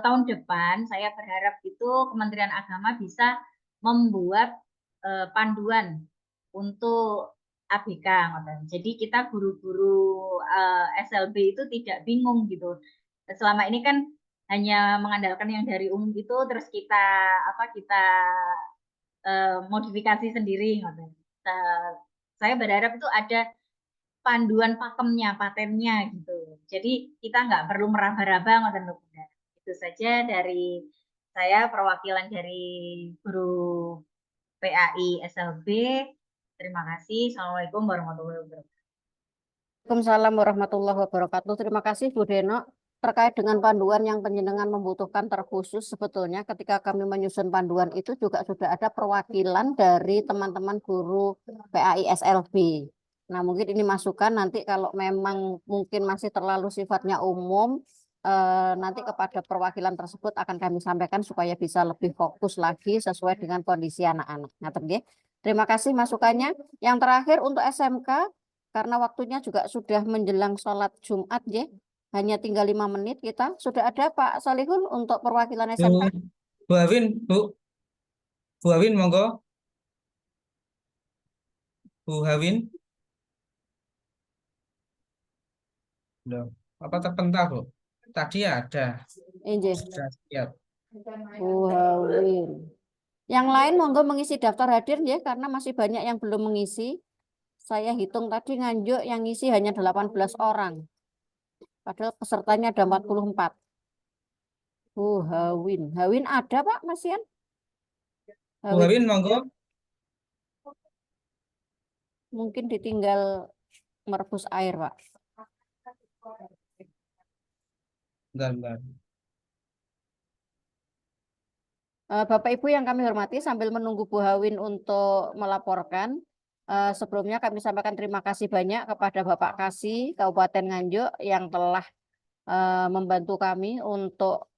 tahun depan saya berharap itu Kementerian Agama bisa membuat panduan untuk ABK. Jadi kita guru-guru SLB itu tidak bingung gitu. Selama ini kan hanya mengandalkan yang dari umum itu, terus kita modifikasi sendiri. Saya berharap itu ada panduan pakemnya, patennya gitu. Jadi kita nggak perlu meraba-raba. Itu saja dari saya, perwakilan dari guru PAI SLB. Terima kasih. Assalamualaikum warahmatullahi wabarakatuh.
Waalaikumsalam warahmatullahi wabarakatuh. Terima kasih Bu Deno. Terkait dengan panduan yang penjenengan membutuhkan terkhusus, sebetulnya ketika kami menyusun panduan itu juga sudah ada perwakilan dari teman-teman guru PAI SLB. Nah, mungkin ini masukan nanti kalau memang mungkin masih terlalu sifatnya umum, nanti kepada perwakilan tersebut akan kami sampaikan supaya bisa lebih fokus lagi sesuai dengan kondisi anak-anak. Terima kasih masukannya. Yang terakhir untuk SMK, karena waktunya juga sudah menjelang sholat Jumat, ya. Hanya tinggal 5 menit kita. Sudah ada Pak Solihun untuk perwakilan SMK?
Bu Hawin, Bu Hawin, monggo. Bu Hawin. Loh, apa terpental, Bu? Tadi ada.
Injih.
Sudah siap.
Bu Hawin. Yang lain monggo mengisi daftar hadir ya, karena masih banyak yang belum mengisi. Saya hitung tadi Nganjuk yang ngisi hanya 18 orang. Padahal pesertanya ada 44. Bu Hawin. Hawin ada Pak, Mas Ian?
Bu Hawin, monggo.
Mungkin ditinggal merebus air, Pak.
Bentar.
Bapak Ibu yang kami hormati, sambil menunggu Bu Hawin untuk melaporkan, sebelumnya kami sampaikan terima kasih banyak kepada Bapak Kasih Kabupaten Nganjuk yang telah membantu kami untuk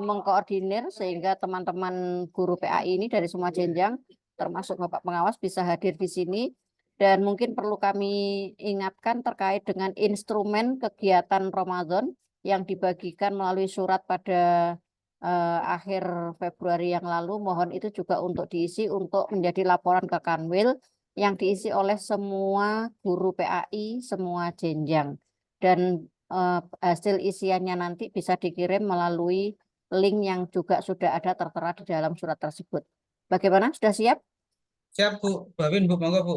mengkoordinir sehingga teman-teman guru PAI ini dari semua jenjang, termasuk Bapak Pengawas, bisa hadir di sini. Dan mungkin perlu kami ingatkan terkait dengan instrumen kegiatan Ramadan yang dibagikan melalui surat pada akhir Februari yang lalu. Mohon itu juga untuk diisi untuk menjadi laporan ke Kanwil yang diisi oleh semua guru PAI, semua jenjang. Dan hasil isiannya nanti bisa dikirim melalui link yang juga sudah ada tertera di dalam surat tersebut. Bagaimana? Sudah siap?
Siap, Bu. Bu Hawin, Bu, monggo, Bu.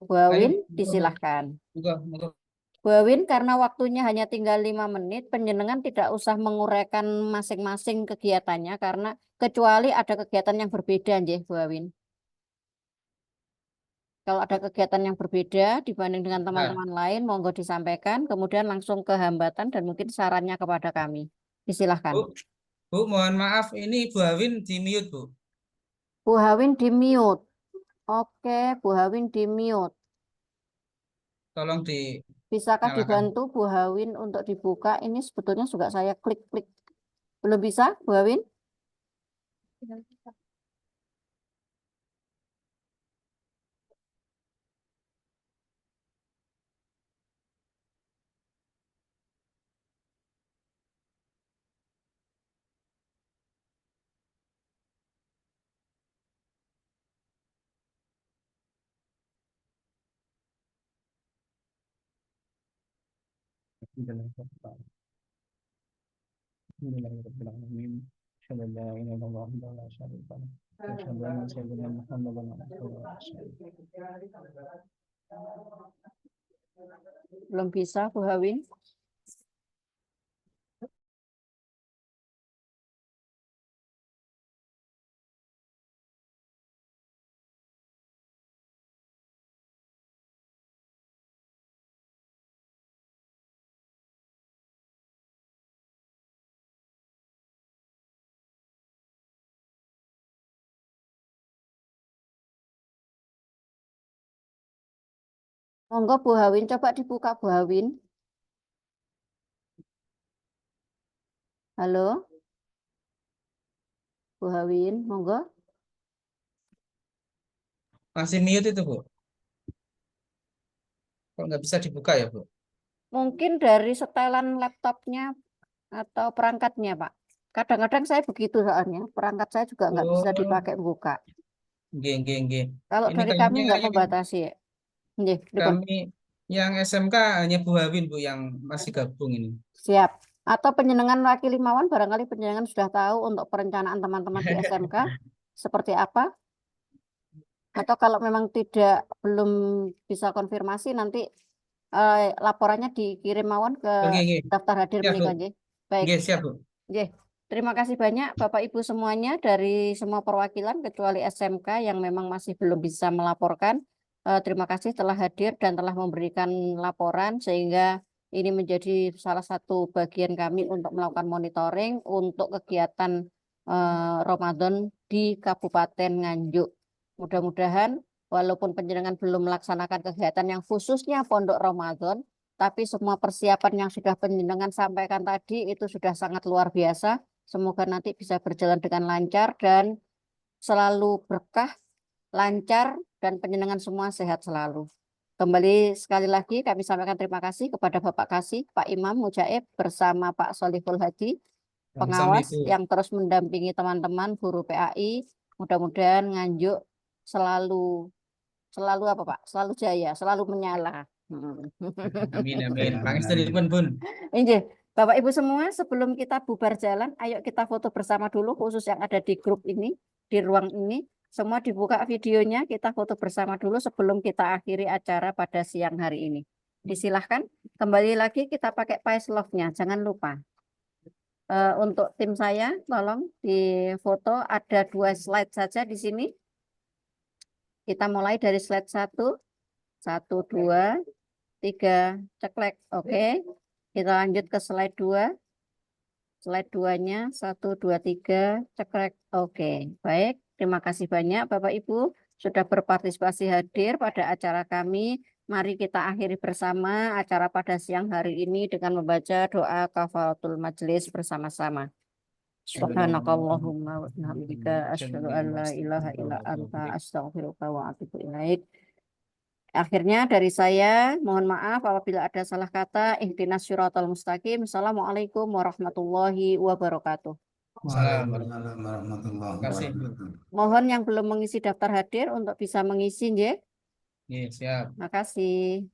Bu Hawin,
Ayo,
disilahkan.
monggo.
Bu Hawin, karena waktunya hanya tinggal 5 menit, penjenengan tidak usah menguraikan masing-masing kegiatannya, karena kecuali ada kegiatan yang berbeda, nggih, Bu Hawin. Kalau ada kegiatan yang berbeda dibanding dengan teman-teman lain, monggo disampaikan, kemudian langsung ke hambatan dan mungkin sarannya kepada kami. Disilahkan.
Bu, mohon maaf, ini Bu Hawin di mute, Bu.
Bu Hawin di mute. Oke, Bu Hawin di mute.
Tolong di
Bisakah
nyalakan.
dibantu Bu Hawin untuk dibuka? Ini sebetulnya juga saya klik-klik. Belum bisa, Bu Hawin?
Bismillahirrahmanirrahim. Asyhadu an la ilaha illallah wahdahu la syarika lahu wa asyhadu anna sayyidina Muhammadan abduhu wa rasuluh.
Belum bisa, Bu Hawin? Monggo Bu Hawin, coba dibuka Bu Hawin. Halo? Bu Hawin, monggo.
Masih mute itu, Bu. Kok nggak bisa dibuka ya, Bu?
Mungkin dari setelan laptopnya atau perangkatnya, Pak. Kadang-kadang saya begitu soalnya. Perangkat saya juga nggak bisa
Oh,
dipakai buka.
nggih.
Kalau
Ini
dari kami
kayaknya
nggak
yang
membatasi ya. Nggih, pripun?
kami yang SMK hanya Bu Hawin, Bu, yang masih gabung ini.
Siap. Atau penjenengan wakil Limawan, barangkali penjenengan sudah tahu untuk perencanaan teman-teman di SMK seperti apa. Atau kalau memang belum bisa konfirmasi, nanti laporannya dikirim mawon ke
Nggih.
daftar hadir
Siap, Bu.
menika nggih. Baik.
Nggih, siap, Bu.
Nggih. Terima kasih banyak Bapak Ibu semuanya dari semua perwakilan kecuali SMK yang memang masih belum bisa melaporkan. Terima kasih telah hadir dan telah memberikan laporan sehingga ini menjadi salah satu bagian kami untuk melakukan monitoring untuk kegiatan Ramadan di Kabupaten Nganjuk. Mudah-mudahan walaupun penjenengan belum melaksanakan kegiatan yang khususnya Pondok Ramadan, tapi semua persiapan yang sudah penjenengan sampaikan tadi itu sudah sangat luar biasa. Semoga nanti bisa berjalan dengan lancar dan selalu berkah, lancar, dan penjenengan semua sehat selalu. Kembali sekali lagi kami sampaikan terima kasih kepada Bapak Kasih, Pak Imam Mujaib bersama Pak Solihul Hadi, pengawas
Sama-sama, Ibu.
yang terus mendampingi teman-teman guru PAI. Mudah-mudahan Nganjuk selalu apa Pak? Selalu jaya, selalu menyala.
Amin.
Amin.
Pangestunipun, Bun.
Injih, Bapak Ibu semua, sebelum kita bubar jalan, ayo kita foto bersama dulu, khusus yang ada di grup ini, di ruang ini. Semua dibuka videonya, kita foto bersama dulu sebelum kita akhiri acara pada siang hari ini. Disilahkan, kembali lagi kita pakai Pais Love-nya, jangan lupa. Untuk tim saya, tolong di foto ada 2 slide saja di sini. Kita mulai dari slide 1, 1, 2, 3, ceklek. Oke, kita lanjut ke slide 2. Slide 2-nya 1, 2, 3, cekrek. Oke, baik. Terima kasih banyak Bapak Ibu sudah berpartisipasi hadir pada acara kami. Mari kita akhiri bersama acara pada siang hari ini dengan membaca doa kafaratul majelis bersama-sama. Subhanakallahumma wa bihamdika asyhadu an la ilaha illa anta astaghfiruka wa atubu ilaik. Akhirnya dari saya, mohon maaf apabila ada salah kata. Ihdinas syiratal mustaqim. Assalamualaikum warahmatullahi wabarakatuh.
Waalaikumsalam warahmatullahi
Terima kasih, Bu.
wabarakatuh.
Mohon yang belum mengisi daftar hadir untuk bisa mengisi, ya.
Nggih, siap.
Makasih.